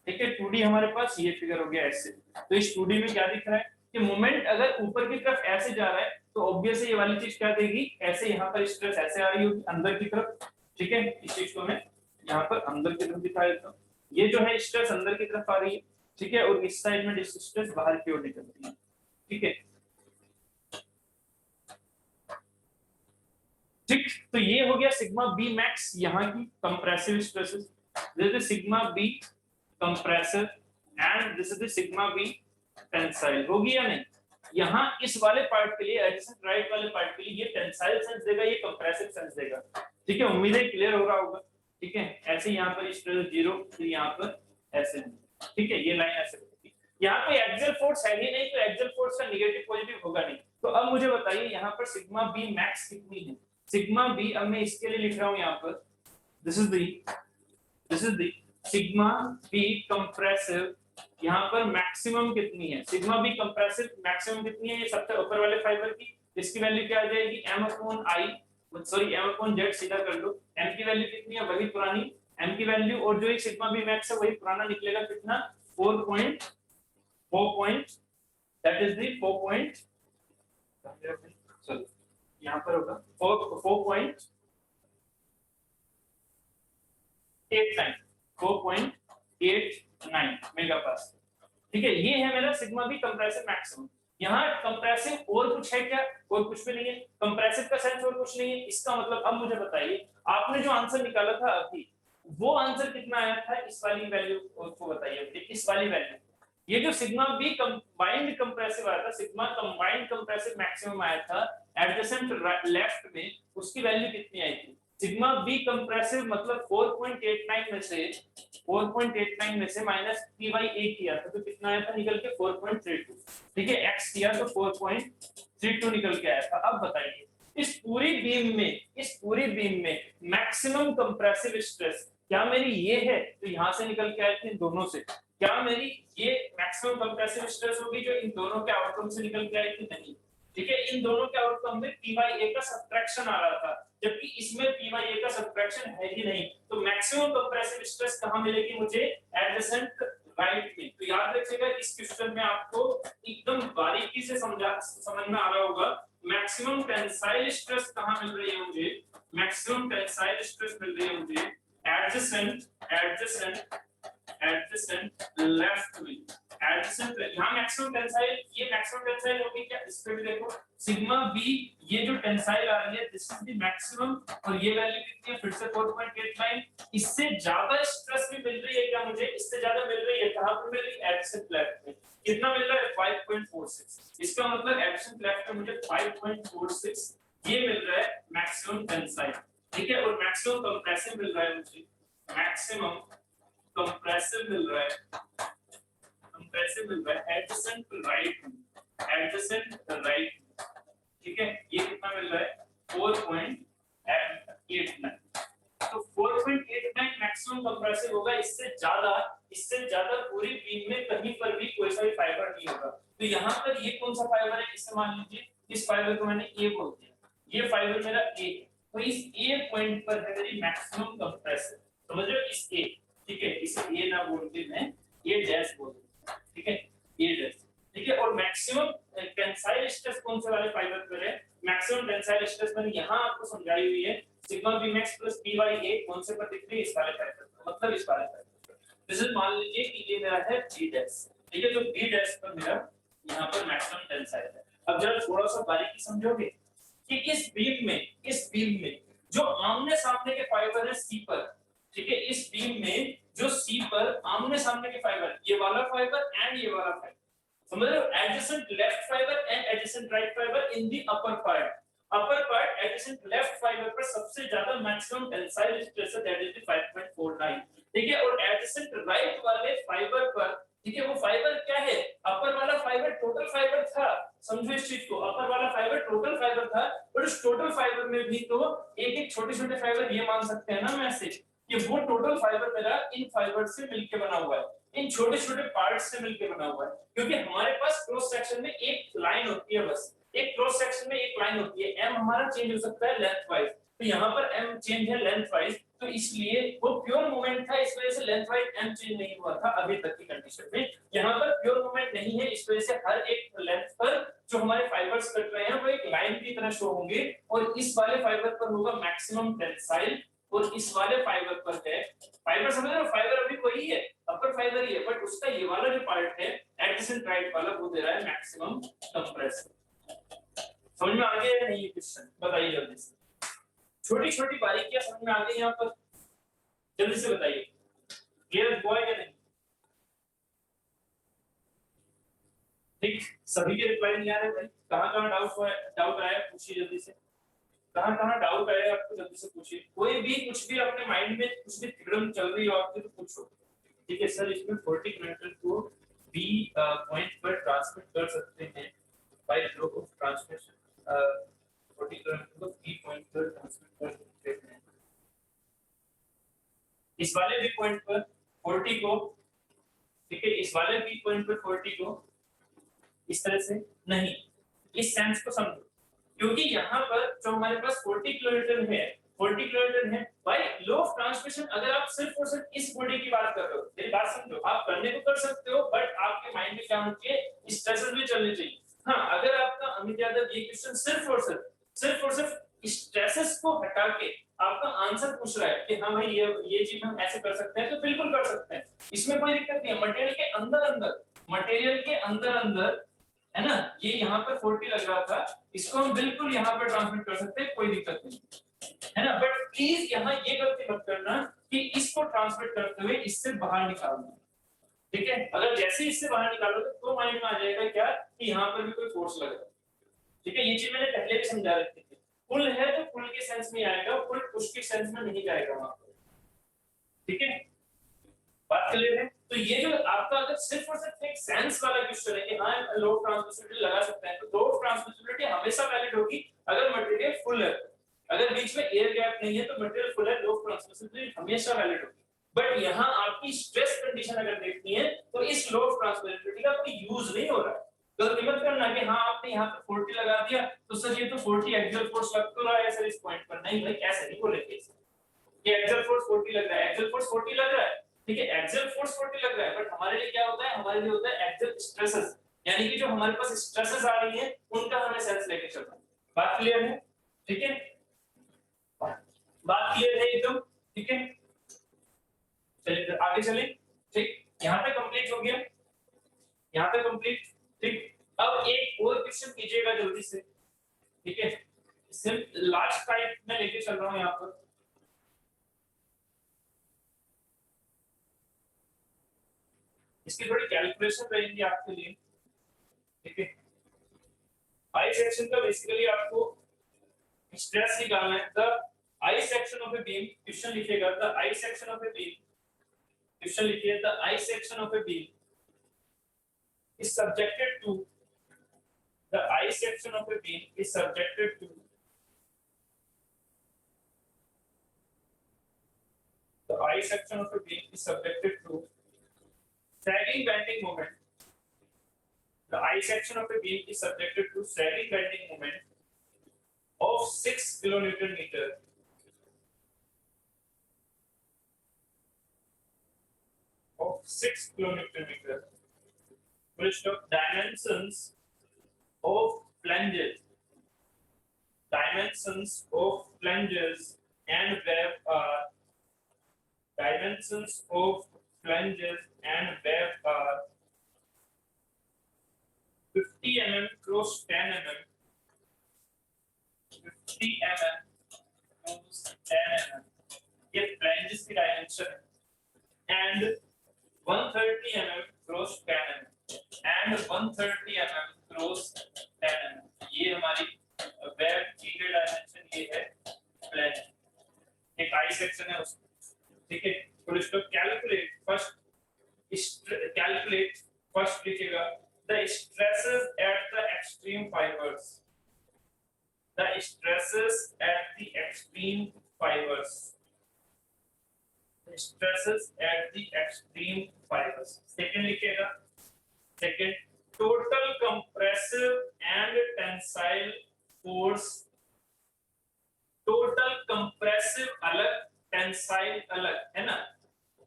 ठीक है, 2D हमारे पास ये फिगर हो गया ऐसे, तो इस 2D में क्या दिख रहा है कि मोमेंट अगर ऊपर की तरफ ऐसे जा रहा है तो ऑब्वियसली ये वाली चीज क्या देगी, ऐसे यहाँ पर स्ट्रेस ऐसे आ रही होगी अंदर की तरफ। ठीक है, इस चीज को मैं यहाँ पर अंदर की तरफ दिखा देता हूँ, ये जो है स्ट्रेस अंदर की तरफ आ रही है। ठीक है, और इस साइड में स्ट्रेस बाहर की ओर निकल रही है। ठीक है, ठीक, तो ये हो गया सिग्मा बी मैक्स यहाँ की compressive stresses, this is sigma B compressive and this is sigma B tensile. होगी या नहीं? यहाँ इस वाले पार्ट के लिए एडजेसेंट राइट वाले पार्ट के लिए ये टेंसाइल सेंस देगा, ये कंप्रेसिव सेंस देगा। ठीक है, उम्मीद है क्लियर हो रहा होगा। ठीक है, ऐसे यहाँ पर स्ट्रेस 0, फिर यहाँ पर ऐसे, ठीक है, ये लाइन ऐसे होगी। यहाँ कोई एक्सियल फोर्स है ही नहीं, तो एक्सियल फोर्स का नेगेटिव पॉजिटिव होगा नहीं। तो अब मुझे बताइए यहाँ पर सिग्मा बी मैक्स कितनी है? सिग्मा बी, अब मैं इसके लिए लिख रहा हूँ यहाँ पर, this is the sigma B compressive, यहाँ पर मैक्सिमम कितनी है? सिग्मा बी कंप्रेसिव मैक्सिमम कितनी है? ये सबसे ऊपर वाले फाइबर की, इसकी वैल्यू क्या आ जाएगी? m/z, सीधा कर लो। m की वैल्यू कितनी है? वही पुरानी m की वैल्यू, और जो एक सिग्मा बी मैक्स है वही पुराना निकलेगा, कितना? 4.4 दैट इज द 4. चलो यहाँ पर होगा 4.89 मेगापास्कल। ठीक है, ये है मेरा सिग्मा बी कंप्रेसिव मैक्सिमम। यहाँ कंप्रेसिव और कुछ है क्या? और कुछ भी नहीं है। कंप्रेसिव का सेंस और कुछ नहीं है। इसका मतलब अब मुझे बताइए, आपने जो आंसर निकाला था अभी, वो आंसर कितना आया था? इस वाली वैल्यू को बताइए, इस वाली वैल्यू। ये जो सिग्मा बी कंबाइंड कंप्रेसिव आया था, सिग्मा कंबाइंड कंप्रेसिव मैक्सिमम आया था एडजेसेंट लेफ्ट में, उसकी वैल्यू कितनी आई थी? सिग्मा बी कंप्रेसिव मतलब 4.89 में से माइनस py किया था, तो कितना आया था निकल के? 4.32। ठीक है, x किया तो 4.32 निकल के आया था। अब बताइए, इस पूरी बीम में मैक्सिमम कंप्रेसिव स्ट्रेस क्या मेरी ये है? तो यहां से निकल के आए थे इन दोनों से। क्या मेरी ये मैक्सिमम कंप्रेसिव स्ट्रेस होगी जो इन दोनों के आउटकम से निकल के आई थी? नहीं। ठीक है, इन दोनों के आउटकम में py का सब्ट्रैक्शन आ रहा था, जबकि इसमें py का सब्ट्रैक्शन है ही नहीं। तो मैक्सिमम कंप्रेसिव स्ट्रेस कहां मिलेगी मुझे? एडजेसेंट राइट में। तो याद रखिएगा, इस क्वेश्चन में आपको एकदम बारीकी से समझ में आ रहा होगा मैक्सिमम टेंसाइल स्ट्रेस कहां मिल रही है मुझे? मैक्सिमम टेंसाइल स्ट्रेस मिल रही है मुझे एडजेसेंट लेफ्ट में। एडजेसेंट यहाँ मैक्सिमम टेंसाइल, ये मैक्सिमम टेंसाइल होगी क्या? इस पे भी देखो सिग्मा बी, ये जो टेंसाइल आ रही है दिस इज द मैक्सिमम, और ये वैल्यू कितनी है? फिर से 4.89। इससे ज्यादा स्ट्रेस भी मिल रही है क्या मुझे? इससे ज्यादा मिल रही है। कहां पर मिल रही है? एडजेसेंट लेफ्ट में। कितना मिल रहा है? 5.46। इसका मतलब एडजेसेंट लेफ्ट में मुझे 5.46 ये मिल रहा है मैक्सिमम टेंसाइल। ठीक है, और मैक्सिमम कंप्रेसिव मिल रहा है मुझे, मैक्सिमम कंप्रेसिव मिल रहा है एडजेसेंट राइट। ठीक है, ये कितना मिल रहा है? 4.89। तो 4.89 मैक्सिमम कंप्रेसिव होगा। इससे ज्यादा पूरी बीम में कहीं पर भी कोई सा भी फाइबर नहीं होगा। तो यहाँ पर ये कौन सा फाइबर है? इसे मान लीजिए, इस फाइबर को मैंने ए बोल दिया, ये फाइबर मेरा ए है। तो इस ए पॉइंट पर है मेरी मैक्सिमम कंप्रेसिव, समझ रहे हो? इस ए, ठीक है, इसे ए ना बोल के मैं ये डैश बोल दूं। ठीक है, ये डैश। ठीक है, और मैक्सिमम टेंसाइल स्ट्रेस कौन से वाले फाइबर पर है? मैक्सिमम टेंसाइल स्ट्रेस मैंने यहाँ आपको समझाई हुई है, sigma B max plus py कौन से पर दिख रही है? इस वाले फाइबर पर, मतलब इस वाले फाइबर पर। जैसे मान लीजिए कि ये मेरा है b डैश। ठीक है, तो b डैश पर मेरा यहाँ पर मैक्सिमम टेंसाइल है। अब जरा थोड़ा सा बारीकी समझोगे कि इस बीम में जो आमने सामने के फाइबर है सी पर, ठीक है, इस बीम में जो सी पर आमने सामने के फाइबर, ये वाला फाइबर एंड ये वाला फाइबर, समझ रहे हो? Adjacent left fibre and adjacent right fibre in the upper part adjacent left fibre पर सबसे ज्यादा मैक्सिमम टेंसाइल स्ट्रेस है, दैट इज 5.49। ठीक है, और एडजेसेंट राइट वाले फाइबर पर, ठीक है, वो फाइबर क्या है? अपर वाला फाइबर टोटल फाइबर था, समझो इस चीज को, अपर वाला फाइबर टोटल फाइबर था, और इस टोटल फाइबर में भी तो एक छोटे फाइबर ये मान सकते हैं ना मैसेज कि वो टोटल फाइबर मेरा इन फाइबर से मिलके बना हुआ है, इन छोटे पार्ट्स से मिलके बना हुआ है। क्योंकि हमारे पास क्रॉस सेक्शन में एक लाइन होती है, बस एक क्रॉस सेक्शन में एक लाइन होती है। m हमारा चेंज हो सकता है लेंथ वाइज, तो यहाँ पर m चेंज है लेंथ वाइज, तो इसलिए वो प्योर मूवमेंट था, इस वजह से लेंथ वाइज m चेंज नहीं हुआ था अभी तक की कंडीशन में। यहाँ पर प्योर मूवमेंट नहीं है, इस वजह से हर एक लेंथ पर जो हमारे फाइबर्स कट रहे हैं वो एक लाइन की तरह शो होंगे, और इस वाले फाइबर पर होगा मैक्सिमम टेंसाइल, और इस वाले फाइबर पर है, फाइबर समझ रहे हो? फाइबर अभी वही है, अपर फाइबर ही है, बट उसका ये वाला जो पार्ट है एडजेसेंट राइट वाला, वो दे रहा है मैक्सिमम कंप्रेसिव। समझ में आ गया या नहीं क्वेश्चन? बताइए जल्दी से। छोटी छोटी बारीकियां समझ में आ गई यहाँ पर? जल्दी से बताइए, क्लियर हुआ है या नहीं? ठीक, सभी के रिप्लाई नहीं आ रहे भाई, कहाँ डाउट हुआ है, डाउट आया पूछिए जल्दी से, कहाँ डाउट आया आपको जल्दी से पूछिए, कोई भी कुछ भी अपने माइंड में कुछ भी थ्योरम चल रही हो आपकी तो पूछो। ठीक है सर, इसमें 40 किलोमीटर को बी पॉइंट पर ट्रांसमिट कर सकते हैं by flow of transmission, 40 kilometre को बी पॉइंट पर ट्रांसमिट कर सकते हैं, इस वाले बी पॉइंट पर 40 को, ठीक है, इस वाले बी पॉइंट पर 40 को इस तरह से नहीं, इस सेंस को समझो, क्योंकि यहाँ पर जो हमारे पास 40 किलोमीटर है, 40 किलोमीटर है बाय लो ऑफ ट्रांसमिशन, अगर आप सिर्फ और सिर्फ इस बॉडी की बात कर रहे हो, मेरी बात समझो, आप करने को कर सकते हो बट आपके माइंड में क्या होना चाहिए, स्ट्रेसेस भी चलने चाहिए। हाँ, अगर आपका अमित यादव ये क्वेश्चन सिर्फ और सिर्फ स्ट्रेसेस को हटा के आपका आंसर पूछ रहा है कि हाँ भाई ये चीज हम ऐसे कर सकते हैं, तो बिल्कुल कर सकते हैं, इसमें कोई दिक्कत नहीं है। मटेरियल के अंदर अंदर है ना, ये यहाँ पर 40 लग रहा था, इसको हम बिल्कुल यहाँ पर ट्रांसमिट कर सकते हैं, कोई दिक्कत नहीं है ना। बट प्लीज यहाँ ये गलती मत करना कि इसको ट्रांसमिट करते हुए इससे बाहर निकालना, ठीक है, अगर जैसे इससे बाहर निकालोगे तो माइंड में आ जाएगा क्या कि यहाँ पर भी कोई फोर्स लग रहा है, ठीक है, ये चीज मैंने पहले भी समझा रखी थी, पुल है तो पुल के सेंस में आएगा, पुल पुश के सेंस में नहीं जाएगा वहां पर, ठीक है, बात क्लियर है। तो ये जो आपका अगर सिर्फ और सिर्फ एक सेंस वाला क्वेश्चन है कि हाँ लो ट्रांसमिसिबिलिटी लगा सकते हैं, तो लो ट्रांसमिसिबिलिटी हमेशा वैलिड होगी अगर मटेरियल फुल है, अगर बीच में एयर गैप नहीं है तो मटेरियल फुल है, लो ट्रांसमिसिबिलिटी हमेशा वैलिड होगी। बट यहाँ आपकी स्ट्रेस कंडीशन अगर देखनी है तो इस लो ट्रांसमिसिबिलिटी का कोई यूज नहीं हो रहा है, गलती मत करना कि हाँ आपने यहाँ पे 40 लगा दिया तो सर ये तो 40 एक्सियल फोर्स लग तो रहा है सर इस पॉइंट पर, नहीं भाई ऐसे नहीं बोलेंगे कि एक्सियल फोर्स 40 लग रहा है, एक्सियल फोर्स 40 लग रहा है, ठीक है, एक्सियल फोर्स 40 लग रहा है, बट हमारे लिए क्या होता है, हमारे लिए होता है एक्सियल स्ट्रेसेस, यानी कि जो हमारे पास स्ट्रेसेस आ रही है उनका हमें सेंस लेके चलना है। बात क्लियर है? ठीक है, बात क्लियर है एकदम, ठीक है, चलिए आगे चलें। ठीक, यहाँ पे कंप्लीट हो गया, यहाँ पे कंप्लीट, ठीक, अब एक और क्वेश्चन कीजिएगा जल्दी से, ठीक है, सिर्फ लास्ट टाइप में लेके चल रहा हूँ यहाँ पर, इसकी थोड़ी कैलकुलेशन रहेंगी आपके लिए, ठीक है, आई सेक्शन का बेसिकली आपको स्ट्रेस निकालना है, the I section of a beam, question लिखिएगा the I section of a beam, question लिखिए the I section of a beam is subjected to, the I section of a beam is subjected to the I section of a beam is subjected to sagging bending moment. The I section of a beam is subjected to sagging bending moment of 6 kilonewton meter. Of 6 kilonewton meter. Which of dimensions of flanges, dimensions of flanges and web are, dimensions of flanges and web are 50 mm cross 10 mm, 50 mm cross 10 mm, ये flanges की dimension है, and 130 mm cross 10 mm and 130 mm cross 10 mm, ये हमारी web की dimension ये है flange, एक I section है उसमें, ठीक है, तो इसको कैलकुलेट फर्स्ट लिखिएगा the stresses at the extreme fibres, the stresses at the extreme fibres, stresses at the extreme fibers, second लिखिएगा, second total compressive and tensile force, total compressive अलग tensile अलग है ना,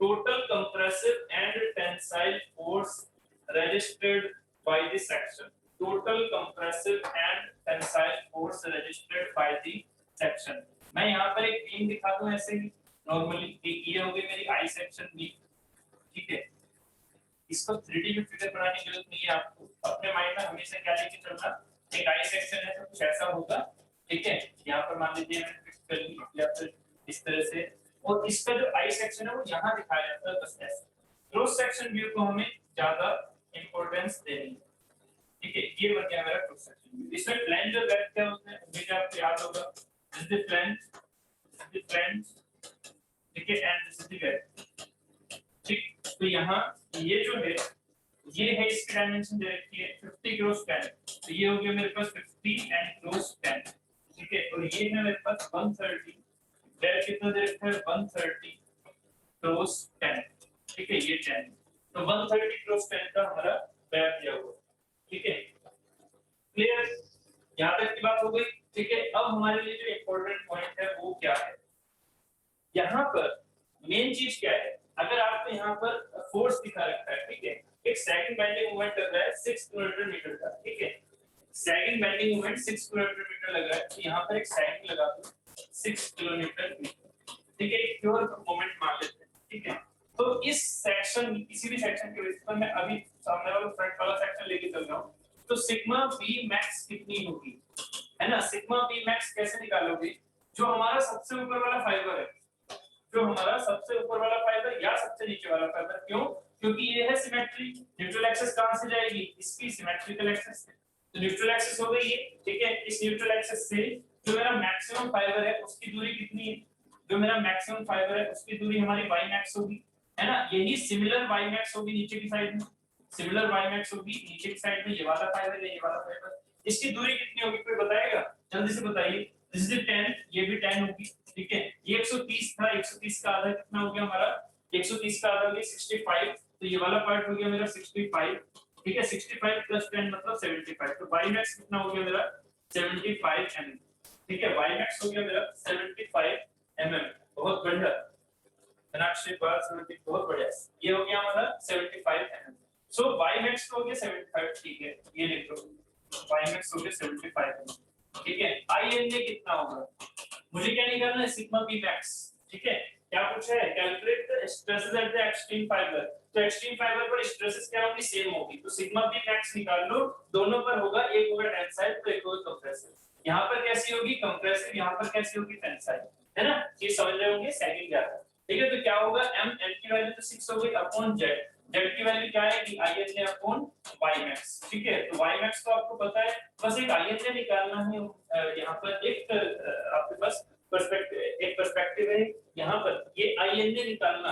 total compressive and tensile force registered by the section, total compressive and tensile force registered by the section। मैं यहाँ पर एक beam दिखा दूं ऐसे ही नॉर्मली, ये हो गई मेरी आई सेक्शन बी, ठीक है, इसको 3D में फिगर बनाने की जरूरत नहीं है आपको, अपने माइंड में हमेशा क्या लेके चलना, एक आई सेक्शन है तो कुछ ऐसा होगा, ठीक है, यहाँ पर मान लीजिए मैंने फिक्स कर ली या फिर इस तरह से, और इसका जो आई सेक्शन है वो यहाँ दिखाया जाता है बस ऐसे। क्रॉस सेक्शन व्यू को हमें ज्यादा इंपॉर्टेंस देनी है, ठीक है। ये बन गया मेरा क्रॉस सेक्शन व्यू। इसमें फ्लैंज और बैक क्या होता है, उम्मीद है आपको याद होगा। दिस इज द फ्लैंज, ठीक है, and this is the back, ठीक। तो यहाँ ये जो है ये है, इसकी डायमेंशन दे रखी है 50 क्रॉस 10, तो ये हो गया मेरे पास 50 एंड क्रॉस 10, ठीक है। और ये है मेरे पास 130, बैक कितना दे रखा है 130 क्रॉस 10, ठीक है, ये 10, तो 130 क्रॉस 10 का हमारा बैक दिया हुआ, ठीक है। क्लियर, यहाँ तक की बात हो गई, ठीक है। अब हमारे लिए जो इम्पोर्टेंट पॉइंट है वो क्या है, यहाँ पर मेन चीज क्या है, अगर आपको यहाँ पर फोर्स दिखा रखा है, ठीक है, एक सैगिंग बेंडिंग मोमेंट कर रहा है 6 किलोमीटर का, ठीक है, सैगिंग बेंडिंग मोमेंट 6 किलोमीटर लग रहा है, तो यहाँ पर एक सैगिंग लगा दो 6 किलोमीटर, ठीक है, एक प्योर मोमेंट मान लेते हैं, ठीक है। तो इस सेक्शन, किसी भी सेक्शन के बेसिस पर मैं अभी सामने वाला फ्रंट वाला सेक्शन लेके चल रहा हूँ, तो सिग्मा बी मैक्स कितनी होगी, है ना। सिग्मा बी मैक्स कैसे निकालोगे, जो हमारा सबसे ऊपर वाला फाइबर है, जो हमारा सबसे ऊपर वाला फाइबर या सबसे नीचे वाला फाइबर, क्यों, क्योंकि ये है सिमेट्री, न्यूट्रल एक्सिस कहां से जाएगी, इसकी सिमेट्रिकल एक्सिस से, तो न्यूट्रल एक्सिस हो गई ये, ठीक है। इस न्यूट्रल एक्सिस से जो मेरा मैक्सिमम फाइबर है उसकी दूरी कितनी है, जो मेरा मैक्सिमम फाइबर है उसकी दूरी हमारी y मैक्स होगी, है ना। यही सिमिलर y मैक्स होगी नीचे की साइड में, सिमिलर y मैक्स होगी नीचे की साइड में, ये वाला फाइबर है, ये वाला फाइबर, इसकी दूरी कितनी होगी कोई बताएगा, जल्दी से बताइए। दिस इज 10, ये भी 10 होगी, ठीक है। ये 130 था, 130 का आधा कितना हो गया हमारा, 130 का आधा हो गया 65, तो ये वाला पार्ट हो गया मेरा 65, ठीक है। 65 प्लस 10 मतलब 75, तो y मैक्स कितना हो गया मेरा 75 mm, ठीक है। y मैक्स हो गया मेरा 75 mm, बहुत बढ़िया मीनाक्षी बात, 70 बहुत बढ़िया, ये हो गया हमारा 75 mm। सो y मैक्स हो गया 75, ठीक है, ये लिख लो, y मैक्स हो गया 75 mm, ठीक है। INA कितना होगा, मुझे क्या निकालना है, सिग्मा बी मैक्स, ठीक है। क्या पूछा है, calculate the stresses at the extreme fibre, तो एक्सट्रीम फाइबर पर स्ट्रेसेस क्या होंगी, सेम होगी, तो सिग्मा बी मैक्स निकाल लो, दोनों पर होगा, एक होगा टेंसाइल तो एक होगा कंप्रेसिव, यहाँ पर कैसी होगी कंप्रेसिव, यहाँ पर कैसी होगी टेंसाइल, है ना, ये समझ रहे होंगे सेकंड ज्यादा, ठीक है। तो क्या होगा, m की वैल्यू तो 6 हो गई अपॉन z, z की वैल्यू क्या आएगी INA अपॉन y मैक्स, ठीक है। तो y मैक्स तो आपको पता है, बस एक INA निकालना है, यहाँ पर एक आपके पास पर्सपेक्टिव है, यहाँ पर ये INA निकालना,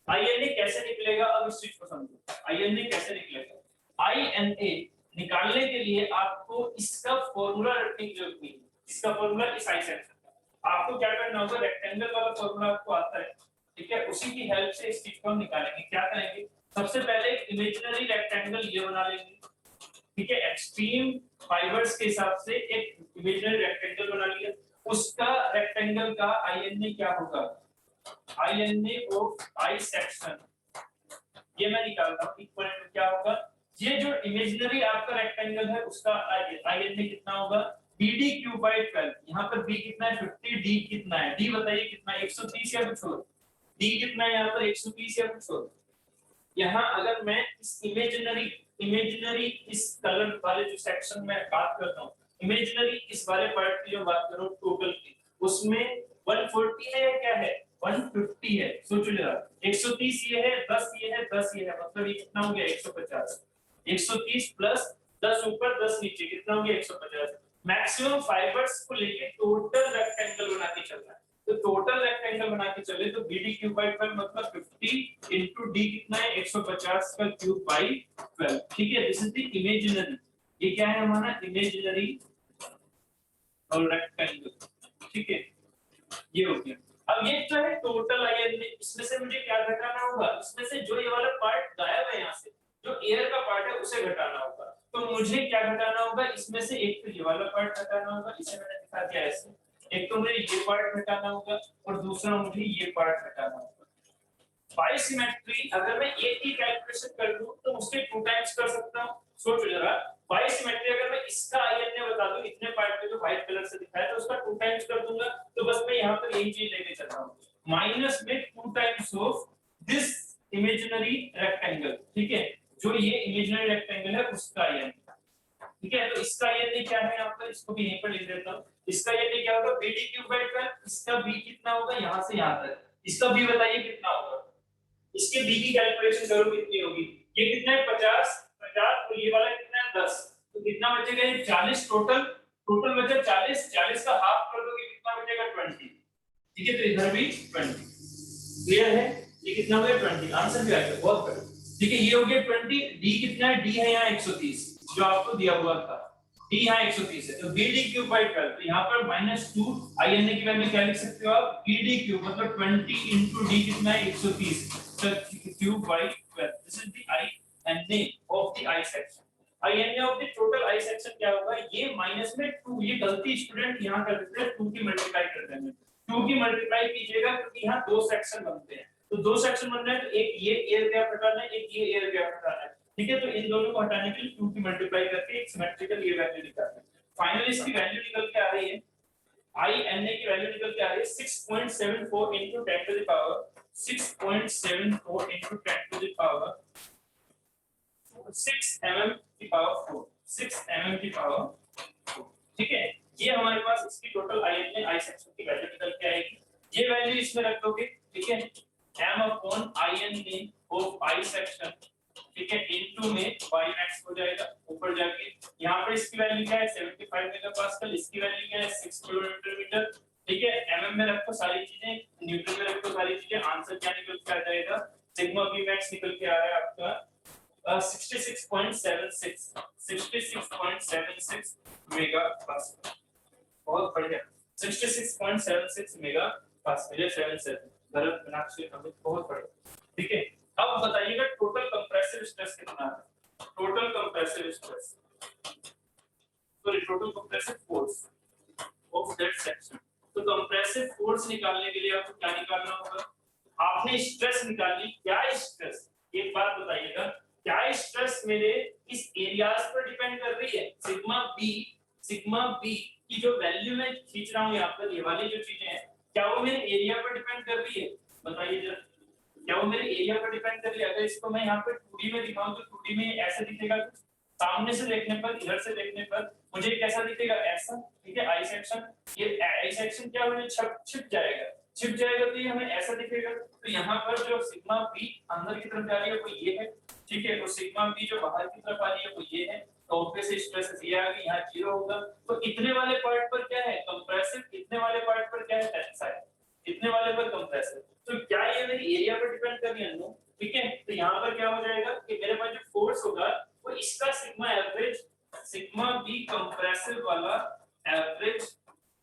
INA कैसे निकलेगा, अब इस चीज को समझो, INA कैसे निकलेगा। INA निकालने के लिए आपको इसका फॉर्मूला रखने की जरूरत नहीं है, इसका फॉर्मूला इस आई सेक्शन का, आपको क्या करना होगा, रेक्टेंगल वाला फॉर्मूला आपको आता है, ठीक है, उसी की हेल्प से इस चीज को हम निकालेंगे। क्या करेंगे, सबसे पहले एक इमेजिनरी रेक्टेंगल ये बना लेंगे, ठीक है, एक्सट्रीम फाइबर्स के हिसाब से एक इमेजिनरी रेक्टेंगल बना लिया, उसका रेक्टेंगल का INA क्या होगा, INA ऑफ आई सेक्शन, ये मैं निकालता हूं इक्वल टू क्या होगा, ये जो इमेजिनरी आपका रेक्टेंगल है उसका INA कितना होगा, BD क्यूब बाय 12, यहाँ पर B कितना है 50, D कितना है, D बताइए कितना है 130 या कुछ और, D कितना है यहाँ पर 130 या कुछ और। यहाँ अगर मैं इस इमेजिनरी इस कलर वाले जो सेक्शन में बात करता हूँ, इमेजिनरी इस वाले पार्ट की जो बात करूँ टोटल की, उसमें 140 है या क्या है 150 है, सोच लो 130 ये है, 10 ये है, 10 ये है, मतलब ये कितना हो गया 150, 130 प्लस 10 ऊपर 10 नीचे कितना हो गया 150। मैक्सिमम फाइबर्स को लेके टोटल रेक्टेंगल बना के चलना है, तो टोटल रेक्टेंगल बना के चले तो BD क्यूब बाय 12 मतलब 50 इनटू D कितना है 150 का क्यूब बाय 12, ठीक है। दिस इज द इमेजिनरी, ये क्या है हमारा इमेजिनरी और रेक्टेंगल, ठीक है, ये हो गया। अब ये जो है टोटल INA, इसमें से मुझे क्या घटाना होगा, इसमें से जो ये वाला पार्ट गायब है यहाँ से, जो एयर का पार्ट है उसे घटाना होगा, तो मुझे क्या घटाना होगा, इसमें से एक तो ये वाला पार्ट घटाना होगा, इसे मैंने दिखा दिया ऐसे, एक तो मुझे ये पार्ट घटाना होगा और दूसरा मुझे ये पार्ट घटाना होगा। बाय सिमेट्री अगर मैं एक ही कैलकुलेशन कर लूं तो उसके 2 टाइम्स कर सकता हूं, सोच जरा, बाय सिमेट्री अगर मैं इसका INA बता दूं इतने पार्ट पे जो व्हाइट कलर से दिखाया था उसका 2 टाइम्स कर दूंगा, तो बस मैं यहां पर यही चीज लेके चल रहा हूं, माइनस में 2 times of this imaginary rectangle, ठीक है, जो ये इमेजिनरी रेक्टेंगल है उसका INA, ठीक ठीक है, तो इसका ये क्या है यहाँ पर, इसको भी यहीं पर लिख देता हूँ। इसका ये क्या होगा, BD क्यूब बाई 12, इसका B कितना होगा यहाँ से यहाँ तक, इसका B बताइए कितना होगा, इसके B की कैलकुलेशन करो कितनी होगी, ये कितना है 50 50, तो ये वाला कितना है 10, तो कितना बचेगा ये 40, टोटल बचा 40, 40 का हाफ कर दोगे कितना बचेगा 20, ठीक है, तो इधर भी 20, क्लियर है, ये कितना हो गया 20, आंसर भी आ गया, बहुत बढ़िया, ठीक है, ये हो गया 20, D कितना है, D है यहाँ 130 जो आपको दिया हुआ था, D यहाँ 130 है, तो BD क्यूब बाई 12, तो यहाँ पर -2 INA की वैल्यू क्या लिख सकते हो आप, BD क्यूब मतलब 20 into D कितना है 130, तो cube by 12, this is the INA of the I section, INA of the total I section क्या होगा, ये माइनस में 2, ये गलती स्टूडेंट यहाँ कर देते हैं, 2 की मल्टीप्लाई कर देंगे, 2 की मल्टीप्लाई कीजिएगा क्योंकि यहाँ दो सेक्शन बनते हैं, तो दो सेक्शन बन रहे हैं, तो एक ये एयर गैप हटाना है, एक ये एयर गैप हटाना है, ठीक है, तो इन दोनों को हटाने के लिए 2 की मल्टीप्लाई करके एक सिमेट्रिकल ये वैल्यू निकालते हैं, फाइनली इसकी वैल्यू निकल के आ रही है, INA की वैल्यू निकल के आ रही है 6.74 into 10 to the power 6.74 into 10 to the power 6 mm की पावर 4 6 mm की पावर 4, ठीक है, ये हमारे पास इसकी टोटल INA I सेक्शन की वैल्यू निकल के आएगी, ये वैल्यू इसमें रख दोगे, ठीक है, m upon INA of I section, ठीक है, इनटू में ymax हो जाएगा, ऊपर जाके यहाँ पर इसकी वैल्यू क्या है 75 मेगापास्कल, इसकी वैल्यू क्या है 6 किलोमीटर मीटर, ठीक है, mm में रखो सारी चीजें, न्यूटन में रखो सारी चीजें, आंसर क्या निकल के आ जाएगा, सिग्मा Vmax निकल के आ रहा है आपका 66.76 मेगापास्कल, बहुत बढ़िया, 66.76 मेगापास्कल, 77 गलत मीनाक्षी अमित, बहुत बढ़िया, ठीक है, अब बताइएगा टोटल कंप्रेसिव स्ट्रेस कितना है, total compressive stress, sorry total compressive force of that section, तो कंप्रेसिव फोर्स निकालने के लिए आपको क्या निकालना होगा, आपने स्ट्रेस निकालनी, क्या स्ट्रेस, एक बात बताइएगा, क्या स्ट्रेस मेरे इस एरियाज पर डिपेंड कर रही है, सिग्मा बी की जो वैल्यू मैं खींच रहा हूं यहाँ पर, ये वाली जो चीजें हैं, क्या वो मेरे एरिया पर डिपेंड कर रही है, बताइए जरा, क्या वो मेरे एरिया पर डिपेंड कर रही है, अगर इसको मैं यहाँ पे 2D में दिखाऊं तो 2D में ऐसे दिखेगा, सामने से देखने पर, इधर से देखने पर मुझे कैसा दिखेगा, ऐसा, ठीक है, आई सेक्शन, ये आई सेक्शन क्या होने छिप जाएगा, तो ये हमें ऐसा दिखेगा, तो यहाँ पर जो सिग्मा बी अंदर की तरफ जा रही है वो ये है, ठीक है, और सिग्मा बी जो बाहर की तरफ आ रही है वो ये है, तो ऑब्वियसली स्ट्रेस ये आ गई, यहाँ 0 होगा, तो इतने वाले पार्ट पर क्या है कंप्रेसिव, इतने वाले पार्ट पर क्या है टेंसाइल, इतने वाले पर कंप्रेसिव, तो क्या ये मेरी एरिया पर डिपेंड कर रही है, नो, ठीक है, तो यहाँ पर क्या हो जाएगा कि मेरे पास जो फोर्स होगा वो इसका sigma average, sigma B compressive वाला एवरेज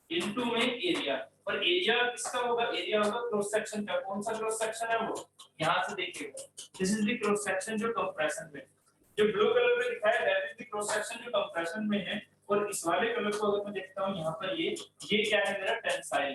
इनटू में एरिया, और एरिया किसका होगा, एरिया होगा क्रॉस सेक्शन का, कौन सा क्रॉस सेक्शन है वो, यहाँ से देखिएगा, this is the cross section जो कंप्रेशन में, जो ब्लू कलर में दिखाया है that is the cross section जो कंप्रेशन में है, और इस वाले कलर को अगर मैं देखता हूँ यहाँ पर ये क्या है मेरा टेंसाइल,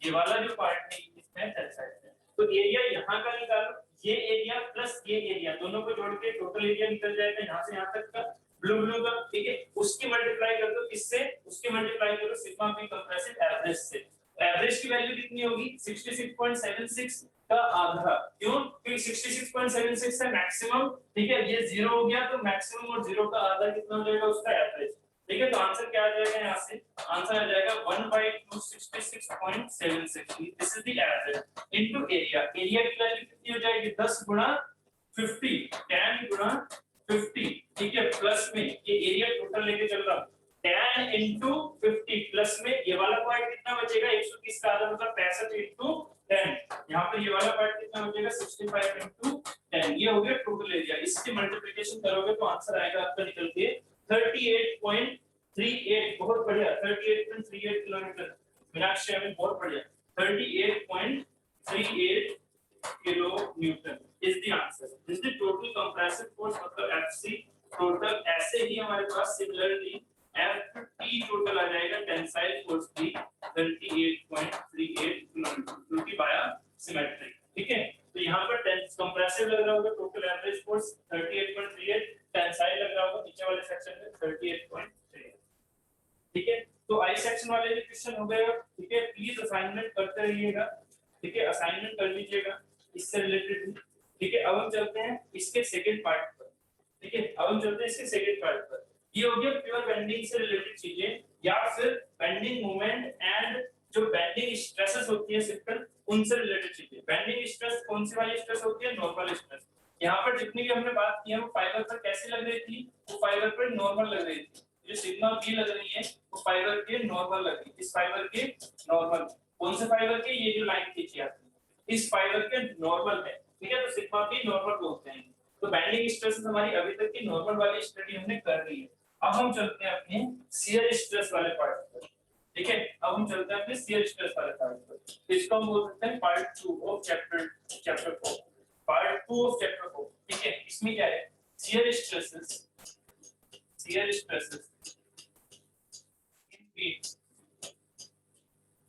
ये वाला जो पार्ट है इसमें टेंसाइल है, तो एरिया यहाँ का निकालो, ये एरिया प्लस ये एरिया दोनों को जोड़ के टोटल एरिया निकल जाएगा यहाँ से यहाँ तक का, ब्लू का, ठीक है, उसकी मल्टीप्लाई कर दो किससे, उसकी मल्टीप्लाई करो सिग्मा बी कंप्रेसिव एवरेज से, एवरेज की वैल्यू कितनी होगी 66.76 का आधा, क्यों, क्योंकि 66.76 है मैक्सिमम, ठीक है, ये 0 हो गया तो मैक्सिमम और 0 का आधा कितना हो जाएगा उसका एवरेज, ठीक है, तो आंसर क्या आ जाएगा यहाँ से, आंसर आ जाएगा 1/266.76, this is the average into area, area की वैल्यू कितनी हो जाएगी 10 गुना 50, 10 गुना 50, ठीक है, प्लस में ये एरिया टोटल लेके चल रहा हूं, 10 into 50 प्लस में ये वाला पार्ट कितना बचेगा 130 का आधा मतलब 65 into 10, यहाँ पर ये वाला पार्ट कितना बचेगा 65 into 10, ये हो गया टोटल एरिया, इससे मल्टीप्लिकेशन करोगे तो आंसर आएगा आपका निकल के 38.38, बहुत बढ़िया 38.38 किलोमीटर, मीनाक्षी अमित बहुत बढ़िया, 38.38 kilo Newton is the answer, this is total compressive force मतलब FC टोटल, ऐसे ही हमारे पास सिमिलरली FT टोटल आ जाएगा टेंसाइल फोर्स की 38.38 किलोमीटर क्योंकि बाया सिमेट्रिक, ठीक है, तो यहाँ पर कंप्रेसिव लग रहा होगा टोटल एवरेज फोर्स 38.38, टेंसाइल लग रहा होगा नीचे वाले सेक्शन में 38.38, ठीक है, तो आई सेक्शन वाले भी क्वेश्चन हो गए, ठीक है, प्लीज असाइनमेंट करते रहिएगा, ठीक है, असाइनमेंट कर लीजिएगा इससे रिलेटेड, ठीक है, अब हम चलते हैं इसके सेकंड पार्ट पर, ठीक है, अब हम चलते हैं इसके सेकंड पार्ट पर, ये हो गया प्योर बेंडिंग से रिलेटेड चीजें, या फिर बेंडिंग मोमेंट एंड जो बेंडिंग स्ट्रेसेस होती है सिंपल उनसे रिलेटेड चीजें। बेंडिंग स्ट्रेस कौन सी वाली स्ट्रेस होती है? Normal stress. यहाँ पर जितनी भी हमने बात की है वो फाइबर पर कैसी लग रही थी? वो फाइबर पर नॉर्मल लग रही थी। जो सिग्मा बी लग रही है वो फाइबर के नॉर्मल लग रही है। इस फाइबर के नॉर्मल, कौन से फाइबर के? ये जो लाइन खींची आपने इस फाइबर के नॉर्मल है, ठीक है, तो सिग्मा बी नॉर्मल बोलते हैं। तो बेंडिंग स्ट्रेस हमारी अभी तक की नॉर्मल वाली स्टडी हमने कर ली है। अब हम चलते हैं अपने शियर स्ट्रेस वाले पार्ट पर, ठीक है। अब हम चलते हैं अपने शियर स्ट्रेस वाले पार्ट पर। इसको हम बोल सकते हैं part 2 of chapter 4, part 2 of chapter 4, ठीक है। इसमें क्या है? Shear stresses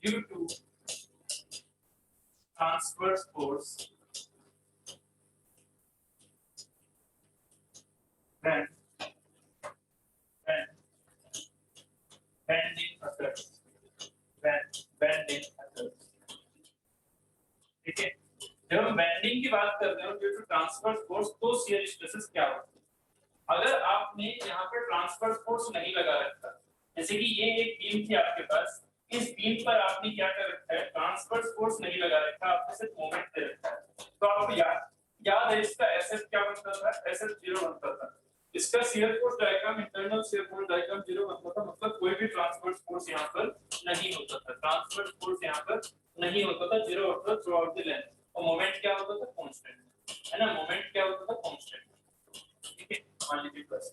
due to transverse force when bending occurs, ठीक है। जब हम बेंडिंग की बात करते हैं ड्यू टू ट्रांसवर्स फोर्स तो शियर स्ट्रेसेस क्या होता है? अगर आपने यहाँ पर ट्रांसवर्स फोर्स नहीं लगा रखा, जैसे कि ये एक बीम थी आपके पास, इस बीम पर आपने क्या कर रखा है? ट्रांसवर्स फोर्स नहीं लगा रखा, आपने सिर्फ मोमेंट दे रखा है। तो आपको याद है इसका एसएफ क्या बनता था? एसएफ 0 बनता था। इसका shear force diagram, internal shear force diagram 0 बनता था, मतलब कोई भी ट्रांसवर्स फोर्स यहाँ पर नहीं होता था। ट्रांसवर्स फोर्स यहाँ पर नहीं होता था, 0 होता था थ्रू आउट द लेंथ। और मोमेंट क्या होता था? कांस्टेंट, है ना, मोमेंट क्या होता था? कांस्टेंट, ठीक है, मान लीजिए प्लस।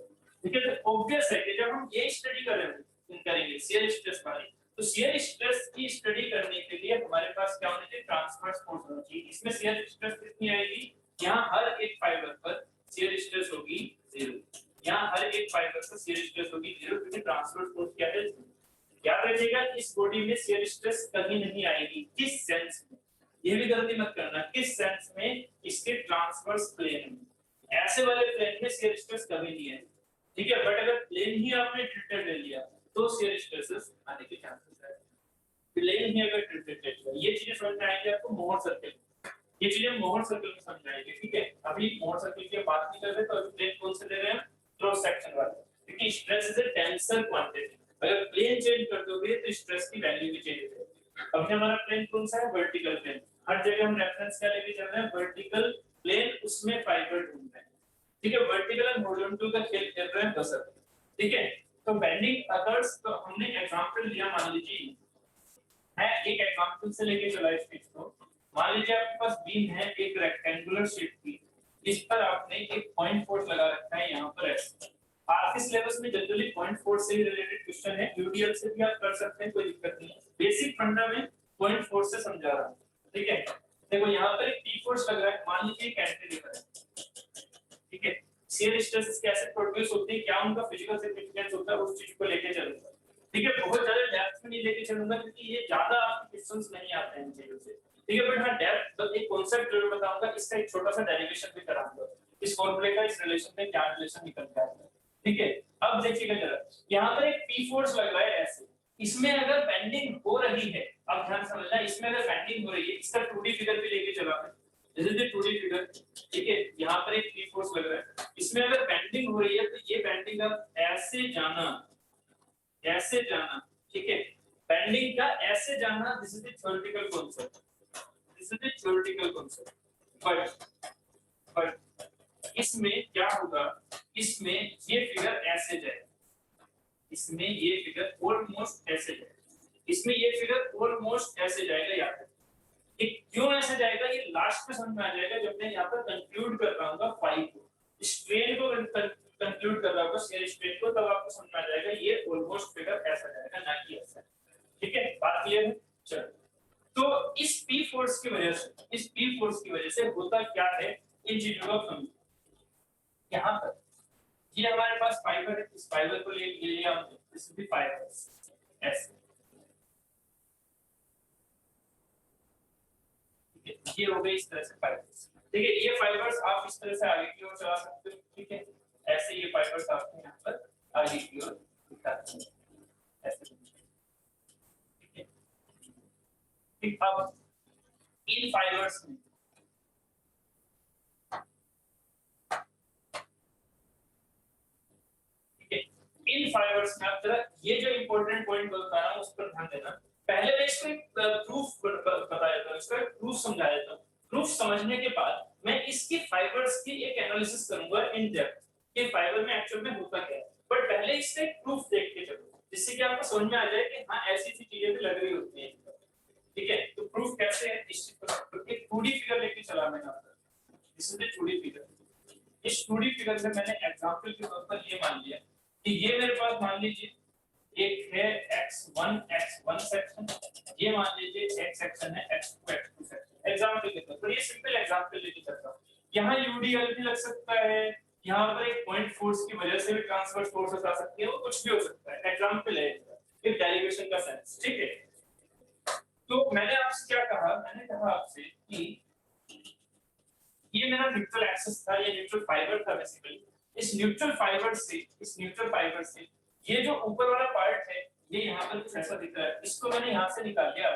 ठीक है, तो ऑब्वियस है कि जब हम ये स्टडी करेंगे शियर स्ट्रेस वाली, तो शियर स्ट्रेस की स्टडी करने के लिए हमारे पास क्या होना चाहिए? ट्रांसवर्स फोर्स होना चाहिए। इसमें शियर स्ट्रेस कितनी आएगी? यहाँ हर एक फाइबर पर शियर स्ट्रेस होगी 0। यहाँ हर एक फाइबर पर शियर स्ट्रेस होगी 0, क्योंकि ट्रांसवर्स फोर्स क्या है? याद रखिएगा इस बॉडी में शियर स्ट्रेस कभी नहीं आएगी। किस सेंस में? ये भी गलती मत करना, किस सेंस में? इसके ट्रांसवर्स प्लेन में। ऐसे वाले प्लेन में शियर स्ट्रेस कभी नहीं है, ठीक है। बट अगर प्लेन ही आपने ट्रीटेड ले लिया तो शियर स्ट्रेसेस आने के चांसेस है। प्लेन ही अगर ट्रीटेड ले लिया, ये चीजें समझ में आएगी आपको मोहर सर्कल, ये चीजें मोहर सर्कल में समझाएंगे, ठीक है। अभी मोहर सर्कल की बात नहीं कर रहे, तो अभी प्लेन कौन से ले रहे हैं? क्रॉस सेक्शन वाले, क्योंकि stress is a tensor quantity. अगर प्लेन चेंज कर दोगे तो स्ट्रेस की वैल्यू भी चेंज हो जाएगी। अब हमारा प्लेन कौन सा है? Vertical plane. हर जगह हम रेफरेंस क्या लेके चल रहे हैं? वर्टिकल प्लेन, उसमें फाइबर ढूंढ रहे हैं, ठीक है। वर्टिकल एंड हॉरिजॉन्टल का खेल खेल रहे हैं बस, ठीक है। तो बेंडिंग अकर्स, तो हमने एग्जांपल लिया, मान लीजिए है एक एग्जांपल से लेके चला इस चीज को। मान लीजिए आपके पास बीम है एक रेक्टेंगुलर शेप की, इस पर आपने एक पॉइंट फोर्स लगा रखा है यहाँ पर ऐसे। आपके सिलेबस में जनरली पॉइंट फोर्स से रिलेटेड क्वेश्चन है, यूडीएल से भी आप कर सकते हैं, कोई दिक्कत नहीं है। बेसिक फंडा में पॉइंट फोर्स से समझा रहा हूं, ठीक है। देखो यहाँ पर एक पी फोर्स लग रहा है, मान लीजिए कैंटिलीवर है, ठीक है। शियर स्ट्रेसेस कैसे प्रोड्यूस होते हैं, क्या उनका फिजिकल सिग्निफिकेंस होता है, उस चीज को लेके चलूंगा, ठीक है। बहुत ज्यादा डेप्थ में नहीं लेके चलूंगा, क्योंकि ये ज्यादा आपके क्वेश्चंस नहीं आते हैं इन चीजों से, ठीक है। बट हाँ डेप्थ बस एक कांसेप्ट जरूर बताऊंगा, इसका एक छोटा सा डेरिवेशन भी कराऊंगा, इस फॉर्मूले का इस रिलेशन में क्या रिलेशन निकलता है, ठीक है। अब देखिएगा जरा, यहाँ पर एक पी फोर्स लग रहा है ऐसे, इसमें अगर बेंडिंग हो रही है, अब ध्यान समझना, इसमें अगर बेंडिंग हो रही है, इसका 2D फिगर भी लेके चला मैं, this is the 2D figure, ठीक है। यहाँ पर एक पी फोर्स लग रहा है, इसमें अगर बेंडिंग हो रही है तो ये बेंडिंग अब ऐसे जाना, ठीक है। बेंडिंग का ऐसे जाना, this is the theoretical concept, this is the theoretical concept. But इसमें क्या होगा? इसमें ये फिगर ऐसे जाएगा, इसमें ये फिगर ऑलमोस्ट ऐसे जाएगा, इसमें ये फिगर ऑलमोस्ट ऐसे जाएगा। याद है कि क्यों ऐसे जाएगा, ये लास्ट में समझ में आ जाएगा जब मैं यहाँ पर कंक्लूड कर रहा हूँ फाई को, स्ट्रेन को कंक्लूड कर रहा हूँ शियर स्ट्रेन को, तब आपको समझ में आ जाएगा ये ऑलमोस्ट फिगर ऐसा जाएगा, ना कि ऐसा, ठीक है। बात क्लियर है? चलो, तो इस पी फोर्स की वजह से, इस पी फोर्स की वजह से होता क्या है, इन चीजों को समझो। यहाँ पर ये हमारे पास फाइबर है, इस फाइबर को ले लिया हमने, दिस इज द फाइबर ऐसे, ये हो गई इस तरह से फाइबर्स, ठीक है। ये फाइबर्स आप इस तरह से आगे की ओर चला सकते हो, ठीक है। ऐसे ये फाइबर्स आपको यहाँ पर आगे की ओर दिखाते हैं ऐसे, ठीक है। ठीक, अब इन फाइबर्स में ठीक है, इन फाइबर्स में आप जरा ये जो इंपॉर्टेंट पॉइंट बता रहा हूं उस पर ध्यान देना। पहले मैं इसको एक प्रूफ बता देता हूं, इसका प्रूफ समझा देता हूं। प्रूफ समझने के बाद मैं इसकी फाइबर्स की एक एनालिसिस करूंगा इन डेप्थ कि फाइबर में एक्चुअल में होता क्या है। बट पहले इससे एक प्रूफ देख के चलो जिससे कि आपको समझ में आ जाए कि हाँ ऐसी ऐसी चीजें भी लग रही होती हैं। ठीक है, तो प्रूफ कैसे है इस चीज पर एक 2D फिगर लेके चला मैंने आपको। This is the 2D figure. इस 2D फिगर से मैंने एग्जांपल के तौर पर ये मान लिया कि ये मेरे पास मान लीजिए एक है x1 सेक्शन, ये मान लीजिए x सेक्शन है, x2 सेक्शन। एग्जांपल के तौर पर ये सिंपल एग्जांपल लेके चलता हूं। यहाँ यूडीएल भी लग सकता है, यहाँ पर एक पॉइंट फोर्स की वजह से भी ट्रांसवर्स फोर्स आ सकती है, वो कुछ भी हो सकता है। एग्जांपल है फिर डेरिवेशन का सेंस। ठीक है, तो मैंने आपसे क्या कहा, मैंने कहा आपसे कि ये मेरा न्यूट्रल एक्सिस था, ये न्यूट्रल फाइबर था बेसिकली। इस न्यूट्रल फाइबर से ये जो ऊपर वाला पार्ट है ये यहाँ पर कुछ ऐसा दिख रहा है, इसको मैंने यहाँ से निकाल लिया।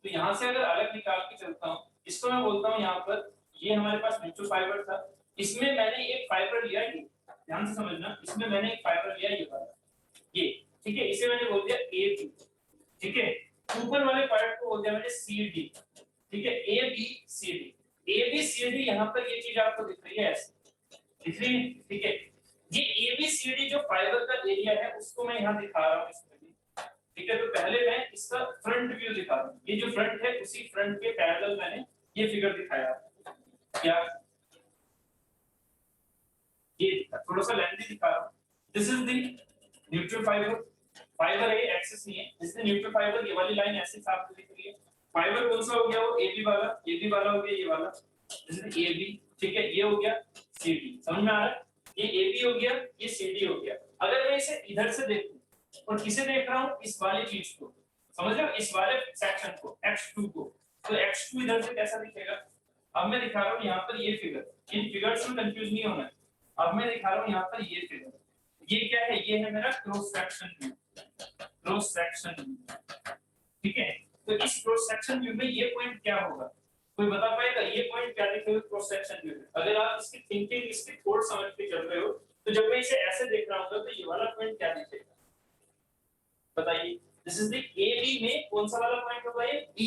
तो यहाँ से अगर अलग निकाल के चलता हूँ, इसको मैं बोलता हूँ यहाँ पर ये हमारे पास न्यूट्रल फाइबर था, इसमें मैंने एक फाइबर लिया, ये ध्यान से समझना, इसमें मैंने एक फाइबर लिया ये वाला, ये ठीक है, इसे मैंने बोल दिया ए बी। ठीक है, ऊपर वाले पार्ट को बोल दिया मैंने सी डी। ठीक है, A B C D. A B C D यहाँ पर ये चीज आपको दिख रही है, ऐसे दिख रही है। ठीक है, ये ए बी सी डी जो फाइबर का एरिया है उसको मैं यहाँ दिखा रहा हूँ इसमें भी। ठीक है, तो पहले मैं इसका फ्रंट व्यू दिखा रहा हूँ। ये जो फ्रंट है उसी फ्रंट के पैरेलल मैंने ये फिगर दिखाया। क्या ये थोड़ा सा लेंथी दिखा रहा हूँ। This is the neutral fibre. Fibre है, एक्सिस नहीं है, दिस इज न्यूट्रल फाइबर। ये वाली लाइन ऐसे साफ दिख रही है। फाइबर कौन सा हो गया, वो एबी वाला हो गया, ये वाला दिस इज एबी। ठीक है, ये हो गया सीडी। समझ में आ रहा है, ये एबी हो गया, ये सीडी हो गया। अगर मैं इसे इधर से देखूं और किसे देख रहा हूं, इस वाली चीज को, समझ रहे हो, इस वाले सेक्शन को, x2 को, तो x2 इधर से कैसा दिखेगा। अब मैं दिखा रहा हूं यहाँ पर ये फिगर, इन फिगर्स में कंफ्यूज नहीं होना है। अब मैं दिखा रहा हूं यहाँ पर ये फिगर, ये क्या है, ये है मेरा cross section view. Cross section view, ठीक है, तो इस क्रॉस सेक्शन व्यू में ये पॉइंट क्या होगा, कोई बता पाएगा ये पॉइंट क्या दिखेगा क्रॉस सेक्शन व्यू में। अगर आप इसकी थिंकिंग, इसकी थॉट समझ के चल रहे हो, तो जब मैं इसे ऐसे देख रहा हूं तो ये वाला पॉइंट क्या दिखेगा बताइए। दिस इज द AB में कौन सा वाला पॉइंट होगा, ये B।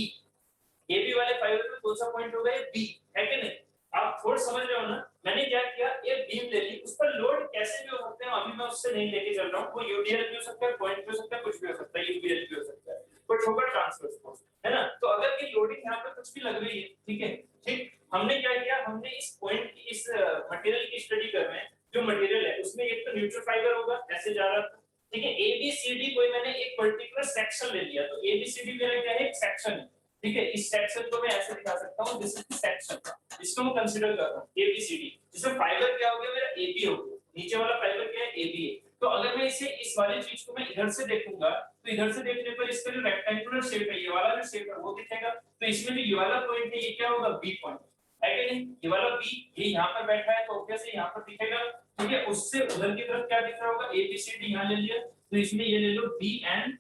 AB वाले फाइबर में कौन सा पॉइंट होगा, ये B है कि नहीं। आप थोड़ा समझ रहे हो ना। मैंने क्या किया, ये बीम ले ली, उस पर लोड कैसे भी हो सकते हैं, अभी मैं उससे नहीं लेके चल रहा हूं। वो यूडीएल भी हो सकता है, पॉइंट भी हो सकता है, कुछ भी हो सकता है, यूबीएल भी हो सकता है, बट होगा ट्रांसवर्स फोर्स, है ना। तो अगर ये लोडिंग यहाँ पर कुछ भी लग रही है, ठीक है, ठीक, हमने क्या किया, हमने इस पॉइंट की, इस मटेरियल की स्टडी कर रहे हैं। जो मटेरियल है उसमें एक तो न्यूट्रल फाइबर होगा, ऐसे जा रहा था, ठीक है। ABCD कोई मैंने एक पर्टिकुलर सेक्शन ले लिया, तो ABCD मेरा क्या है, एक सेक्शन है, ठीक है। इस सेक्शन को मैं ऐसे दिखा सकता हूँ, दिस इज सेक्शन, इसको मैं कंसीडर कर रहा हूँ ABCD, जिसमें फाइबर क्या हो गया मेरा AB हो गया, नीचे वाला फाइबर क्या है, AB है। तो अगर मैं इसे, इस वाली चीज को मैं इधर से देखूंगा, तो इधर से देखने पर इसका जो रेक्टेंगुलर शेप है, ये वाला जो शेप है वो दिखेगा। तो इसमें जो ये वाला पॉइंट है ये क्या होगा, B पॉइंट है कि नहीं। ये वाला B, ये यहाँ पर बैठा है तो ऑब्वियसली यहाँ पर दिखेगा, ठीक है। उससे उधर की तरफ क्या दिख रहा होगा, ABCD यहाँ ले लिया, तो इसमें ये ले लो B एंड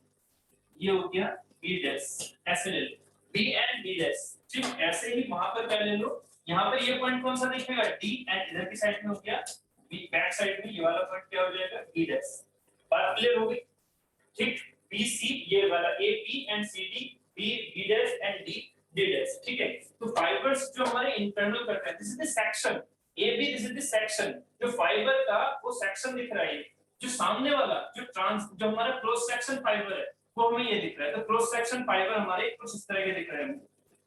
ये हो गया B डैश, ऐसे ले लो B एंड B डैश, ठीक। ऐसे ही वहां पर क्या ले लो, यहाँ पर ये पॉइंट कौन सा दिखेगा, D एंड इधर की साइड में हो गया B, बैक साइड में ये वाला पॉइंट क्या हो जाएगा, B डैश। बात क्लियर हो गई, ठीक। BC ये वाला A B and CD, B B dash and D D dash, ठीक है। तो फाइबर्स जो हमारे इंटरनल करते हैं, this is the section AB, this is the section, जो फाइबर का वो सेक्शन दिख रहा है। जो सामने वाला जो हमारा क्रॉस सेक्शन फाइबर है वो हमें ये दिख रहा है। तो क्रॉस सेक्शन फाइबर हमारे कुछ इस तरह के दिख रहे हैं।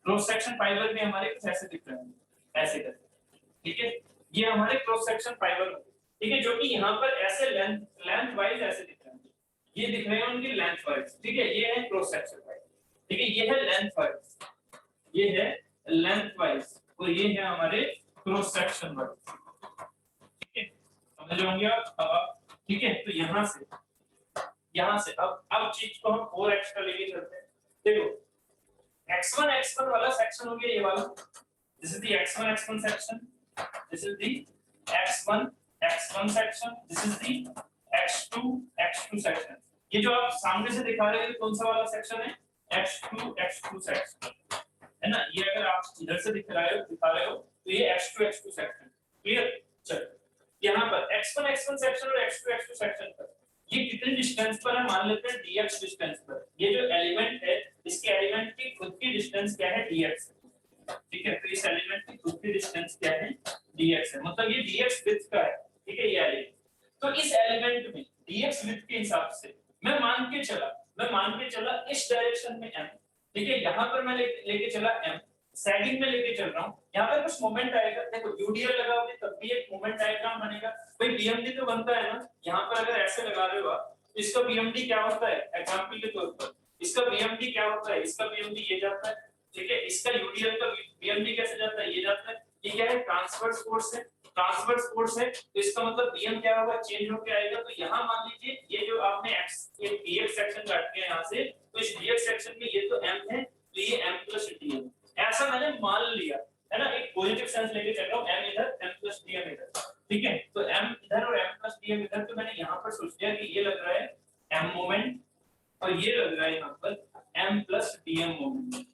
क्रॉस सेक्शन फाइबर भी हमारे कुछ ऐसे दिख रहे हैं, ऐसे करके, ठीक है। ये हमारे क्रॉस सेक्शन फाइबर, ठीक है, जो कि यहाँ पर ऐसे लेंथ वाइज ऐसे दिख रहे हैं, ये दिख रहे हैं उनकी लेंथ वाइज, ठीक है। ये है क्रॉस सेक्शन फाइबर, ठीक है, ये है लेंथ वाइज, ये है लेंथ वाइज, और ये है हमारे क्रॉस सेक्शन वाइज, ठीक है। समझ होंगे आप, ठीक है। तो यहाँ से अब चीज को हम और एक्स्ट्रा लेके चलते हैं। देखो x1 वाला सेक्शन हो गया ये वाला, this is the x1 section, this is the x1 section, this is the x2 section. ये जो आप सामने से दिखा रहे हो कौन सा वाला सेक्शन है, x2 सेक्शन, है ना। ये अगर आप इधर से दिखा रहे हो तो ये x2 सेक्शन, क्लियर। चलो यहाँ पर x1 सेक्शन और x2 सेक्शन पर ये कितने डिस्टेंस पर है मान लेते हैं dx डिस्टेंस पर। ये जो एलिमेंट है इसके एलिमेंट की खुद की डिस्टेंस क्या है dx, ठीक है। तो इस एलिमेंट की खुद की डिस्टेंस क्या है dx है, मतलब ये dx विड्थ का है, ठीक है ये एलिमेंट। तो इस एलिमेंट में dx विड्थ के हिसाब से मैं मान के चला इस डायरेक्शन में m, ठीक है। यहाँ पर मैं लेके चला m, सैगिंग में लेके चल रहा हूँ, यहाँ पर कुछ मोमेंट आएगा, देखो यूडीएल लगाओगे तब भी एक मोमेंट डायग्राम बनेगा। भाई बीएमडी तो बनता है ना, यहाँ पर अगर ऐसे लगा रहे हो आप, इसका बीएमडी क्या होता है एग्जांपल के तौर पर, इसका बीएमडी क्या होता है, इसका बीएमडी ये जाता है, ठीक है। इसका यूडीएल का बीएमडी कैसे जाता है, ये जाता है, ये क्या है ट्रांसवर्स फोर्स है, ट्रांसवर्स फोर्स है, तो इसका मतलब बीएम क्या होगा चेंज होके आएगा। तो यहाँ मान लीजिए ये जो आपने एक्स ये डीएक्स सेक्शन काट दिया यहाँ से, तो इस डीएक्स सेक्शन में ये तो m है, तो ये m प्लस dm ऐसा मैंने मान लिया है ना, एक पॉजिटिव सेंस लेके चल रहा हूँ, m इधर m प्लस dm इधर, ठीक है। तो m इधर और m प्लस dm इधर, तो मैंने यहाँ पर सोच लिया कि ये लग रहा है m मोमेंट और ये लग रहा है यहाँ पर m प्लस dm मोमेंट,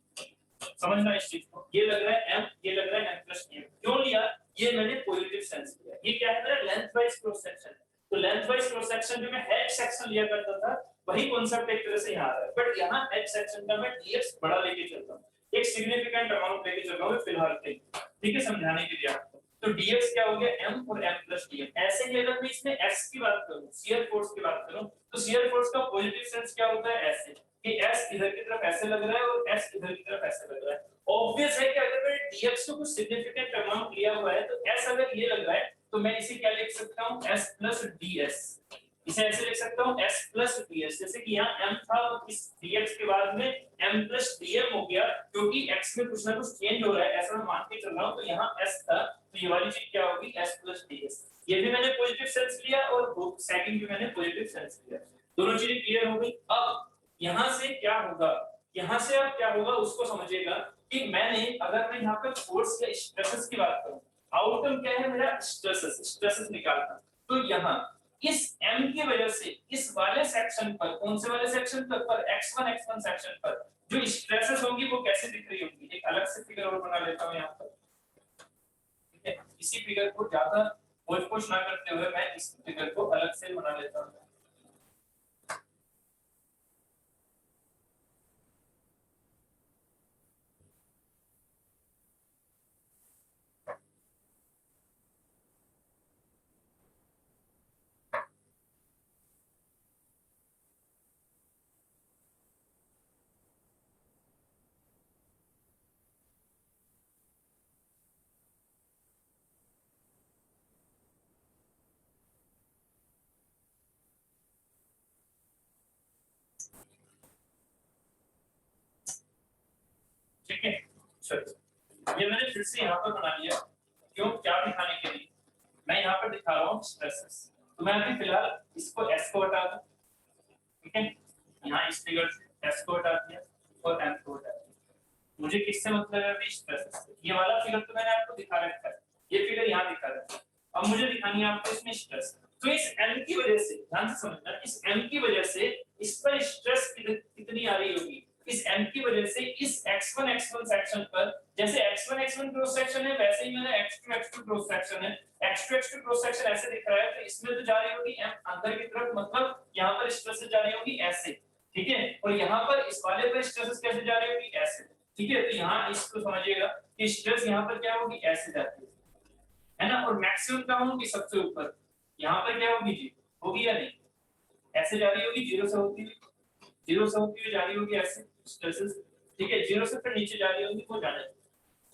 समझना इस चीज को, ये लग रहा है m, ये लग रहा है m प्लस dm। क्यों लिया, ये मैंने पॉजिटिव सेंस लिया। ये क्या है मेरा लेंथ वाइज क्रॉस सेक्शन, तो लेंथ वाइज क्रॉस सेक्शन जो मैं हेड सेक्शन लिया करता था वही कॉन्सेप्ट एक तरह से यहाँ आ रहा है, बट यहाँ हेड सेक्शन का मैं dx बड़ा लेके चलता हूँ, एक सिग्निफिकेंट अमाउंट लेके चल रहा हूँ फिलहाल के, ठीक है, समझाने के लिए आपको। तो dx क्या हो गया m और m प्लस dm। ऐसे ही अगर मैं इसमें s की बात करूं, शियर फोर्स की बात करूं, तो शियर फोर्स का पॉजिटिव सेंस क्या होता है ऐसे कि s इधर की तरफ ऐसे लग रहा है और s इधर की तरफ ऐसे लग रहा है। ऑब्वियस है कि अगर मैंने dx को कुछ सिग्निफिकेंट अमाउंट लिया हुआ है तो s अगर ये लग रहा है तो मैं इसे क्या लिख सकता हूं s प्लस ds, इसे ऐसे लिख सकता हूं s प्लस ds, जैसे कि यहाँ m था और इस dx के बाद में m प्लस dm हो गया, क्योंकि x में कुछ ना कुछ चेंज हो रहा है ऐसा मैं मान के चल रहा हूं। तो यहाँ s था तो ये वाली चीज क्या होगी s प्लस ds, ये भी मैंने पॉजिटिव सेंस लिया और सेकंड भी मैंने पॉजिटिव सेंस लिया, दोनों चीजें क्लियर हो गई। अब यहाँ से क्या होगा, यहाँ से अब क्या होगा उसको समझिएगा कि मैंने अगर मैं यहाँ पे फोर्स या स्ट्रेसेस की बात करूं, आउटकम क्या है मेरा स्ट्रेसेस निकालना, तो यहाँ इस m की वजह से इस वाले सेक्शन पर, कौन से वाले सेक्शन पर x1 सेक्शन पर जो स्ट्रेसेस होंगी वो कैसे दिख रही होंगी, एक अलग से फिगर और बना लेता हूं यहाँ पर, ठीक है। इसी फिगर को ज्यादा खोज ना करते हुए मैं इस फिगर को अलग से बना लेता हूं। ठीक है, चलो ये मैंने फिर से यहाँ पर बना लिया, क्यों क्या दिखाने के लिए, मैं यहाँ पर दिखा रहा हूँ स्ट्रेसेस, तो मैं अभी फिलहाल इसको s को हटा दूं, ठीक है, यहाँ इस फिगर से s को हटा दिया और m को हटा दिया, मुझे किससे मतलब है अभी स्ट्रेसेस से। ये वाला फिगर तो मैंने आपको दिखा रखा है, ये फिगर यहाँ दिखा रखा है, अब मुझे दिखानी है आपको इसमें स्ट्रेस। तो इस m की वजह से ध्यान से समझना, इस m की वजह से इस पर स्ट्रेस कितनी आ रही होगी, इस m की वजह से इस x1 सेक्शन पर, जैसे x1 क्रॉस सेक्शन है वैसे ही मेरा x2 क्रॉस सेक्शन है, x2 क्रॉस सेक्शन ऐसे दिख रहा है, तो इसमें तो जा रही होगी m अंदर की तरफ, मतलब यहाँ पर स्ट्रेस जा रही होगी ऐसे, ठीक है, और यहाँ पर इस वाले पर स्ट्रेस कैसे जा रही होगी ऐसे, ठीक है। तो यहाँ इसको समझिएगा कि स्ट्रेस यहाँ पर क्या होगी ऐसे जाती है ना, और मैक्सिमम कहाँ होगी सबसे ऊपर, यहाँ पर क्या होगी जी, होगी या नहीं, ऐसे जा रही होगी, जीरो से होती हुई जा रही होगी ऐसे स्ट्रेसेस, ठीक है, जीरो से फिर नीचे जा रही होगी वो जाने,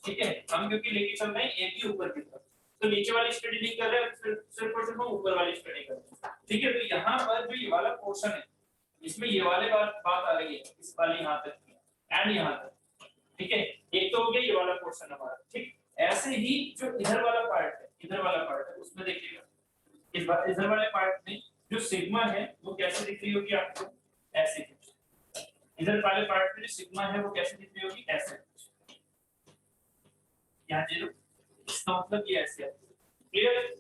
ठीक है। हम क्योंकि लेके चल रहे हैं एक ही ऊपर की तरफ, तो नीचे वाली स्टडी नहीं कर रहे हैं, सिर्फ और सिर्फ हम ऊपर वाली स्टडी कर रहे हैं, ठीक है। तो यहाँ पर जो ये वाला पोर्शन है इसमें ये वाले बात आ रही है, इस वाली यहाँ तक एंड यहाँ तक, ठीक है, एक तो हो गया ये वाला पोर्शन हमारा, ठीक। ऐसे ही जो इधर वाला पार्ट है उसमें देखिएगा, इधर वाले पार्ट में जो सिग्मा है वो कैसे दिख रही होगी आपको ऐसे, इधर वाले पार्ट में जो सिग्मा है वो कैसे दिख रही होगी ऐसे, यहाँ जीरो, इसका मतलब ये ऐसे है, क्लियर।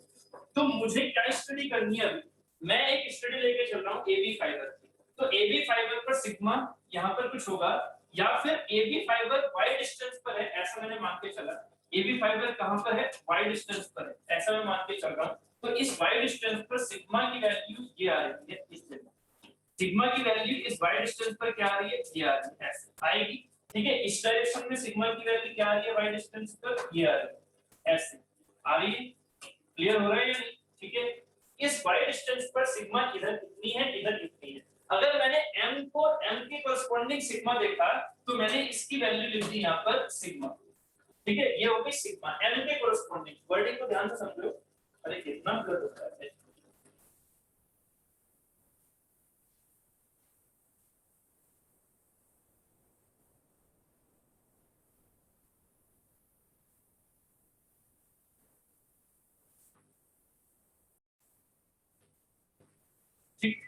तो मुझे क्या स्टडी करनी है अभी, मैं एक स्टडी लेके चल रहा हूँ एबी फाइबर की, तो एबी फाइबर पर सिग्मा यहाँ पर कुछ होगा, या फिर एबी फाइबर वाई डिस्टेंस पर है ऐसा मैंने मान के चला, एबी फाइबर कहाँ पर है वाई डिस्टेंस पर है ऐसा मैं मान के चल रहा हूँ, तो इस वाई डिस्टेंस पर सिग्मा की वैल्यू ये आ रही है इस सिग्मा की वैल्यू इस y डिस्टेंस पर क्या आ रही है, ये आ रही है, ऐसे आएगी। ठीक है, इस डायरेक्शन में सिग्मा की वैल्यू क्या आ रही है y डिस्टेंस पर, ये आ रही है, ऐसे आ रही है। क्लियर हो रहा है या नहीं? ठीक है, इस y डिस्टेंस पर सिग्मा इधर कितनी है, इधर कितनी है। अगर मैंने m को m के कोरेस्पोंडिंग सिग्मा देखा तो मैंने इसकी वैल्यू लिख दी यहाँ पर सिग्मा। ठीक है, ये हो गई सिग्मा m के कोरेस्पोंडिंग। वर्डिंग को ध्यान से समझो, अरे कितना ब्लर होता है। ठीक,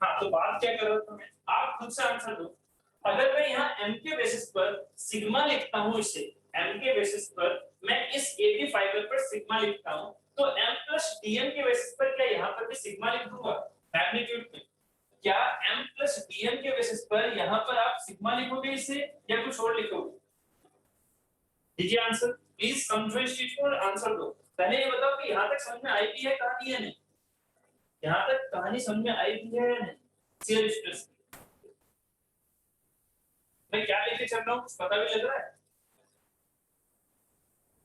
हाँ तो बात क्या कर रहा था मैं, आप खुद से आंसर दो। अगर मैं यहाँ m के बेसिस पर सिग्मा लिखता हूँ, इसे m के बेसिस पर मैं इस AB फाइबर पर सिग्मा लिखता हूँ, तो m प्लस dm के बेसिस पर क्या यहाँ पर भी सिग्मा लिख दूंगा मैग्नीट्यूड में। क्या m प्लस dm के बेसिस पर यहाँ पर आप सिग्मा लिखोगे इसे, या कुछ और लिखोगे? दीजिए आंसर, प्लीज समझो इस चीज को और आंसर दो। पहले ये बताओ कि यहाँ तक समझ में आई भी है कहानी है नहीं, यहाँ तक कहानी समझ में आई भी है या नहीं? शेयर स्ट्रेस मैं क्या लेके चल रहा हूँ, कुछ पता भी लग रहा है?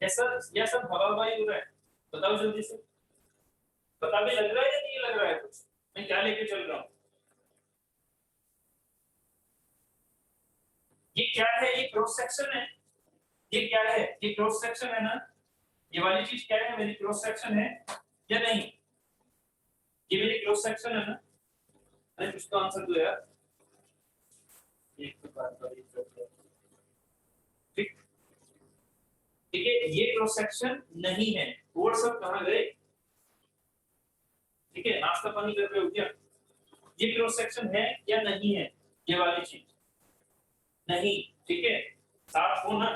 या सब हवा हवाई हो रहा है? बताओ जल्दी से, पता भी लग रहा है या नहीं लग रहा है कुछ, मैं क्या लेके चल रहा हूँ? ये क्या है, ये क्रॉस सेक्शन है। ये क्या है, ये क्रॉस सेक्शन है ना, ये वाली चीज क्या है, मेरी क्रॉस सेक्शन है या नहीं? ये मेरी क्रॉस सेक्शन है ना? अरे कुछ तो आंसर दो यार, एक तो बात बड़ी ठीक। ठीक है, ये क्रॉस सेक्शन नहीं है, और सब कहां गए? ठीक है, नाश्ता पानी कर रहे हो क्या? ये क्रॉस सेक्शन है या नहीं है, ये वाली चीज नहीं। ठीक है, साफ होना।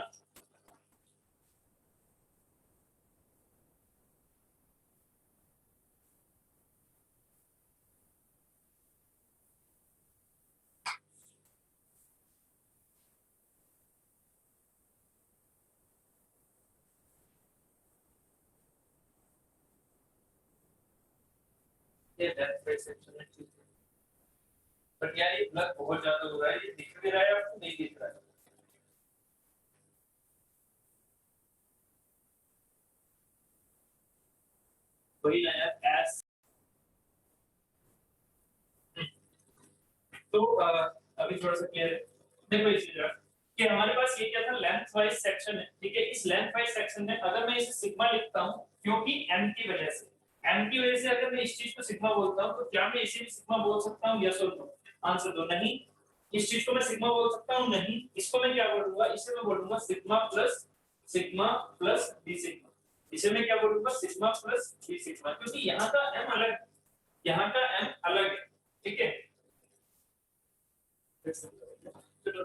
ये लेफ्ट राइट सेक्शन है, ठीक है, बट यार ये ब्लर बहुत ज्यादा हो रहा है, ये दिख भी रहा है आपको, नहीं दिख रहा है? वही ना यार, एस तो अभी थोड़ा सा क्लियर है। देखो इस जगह कि हमारे पास ये क्या था, लेंथ वाइज सेक्शन है। ठीक है, इस लेंथ वाइज सेक्शन में अगर मैं इसे सिग्मा लिखता हूं, क्योंकि m की वजह से, m की वजह से अगर मैं इस चीज को सिग्मा बोलता हूं, तो क्या मैं इसे भी सिग्मा बोल सकता हूं, यस और नो? आंसर दो। नहीं, इस चीज को मैं सिग्मा बोल सकता हूं? नहीं, इसको मैं क्या बोलूंगा, इसे मैं बोलूंगा सिग्मा प्लस d सिग्मा। इसे मैं क्या बोलूंगा, सिग्मा प्लस d सिग्मा, क्योंकि यहाँ का m अलग है, यहाँ का m अलग है। ठीक है, चलो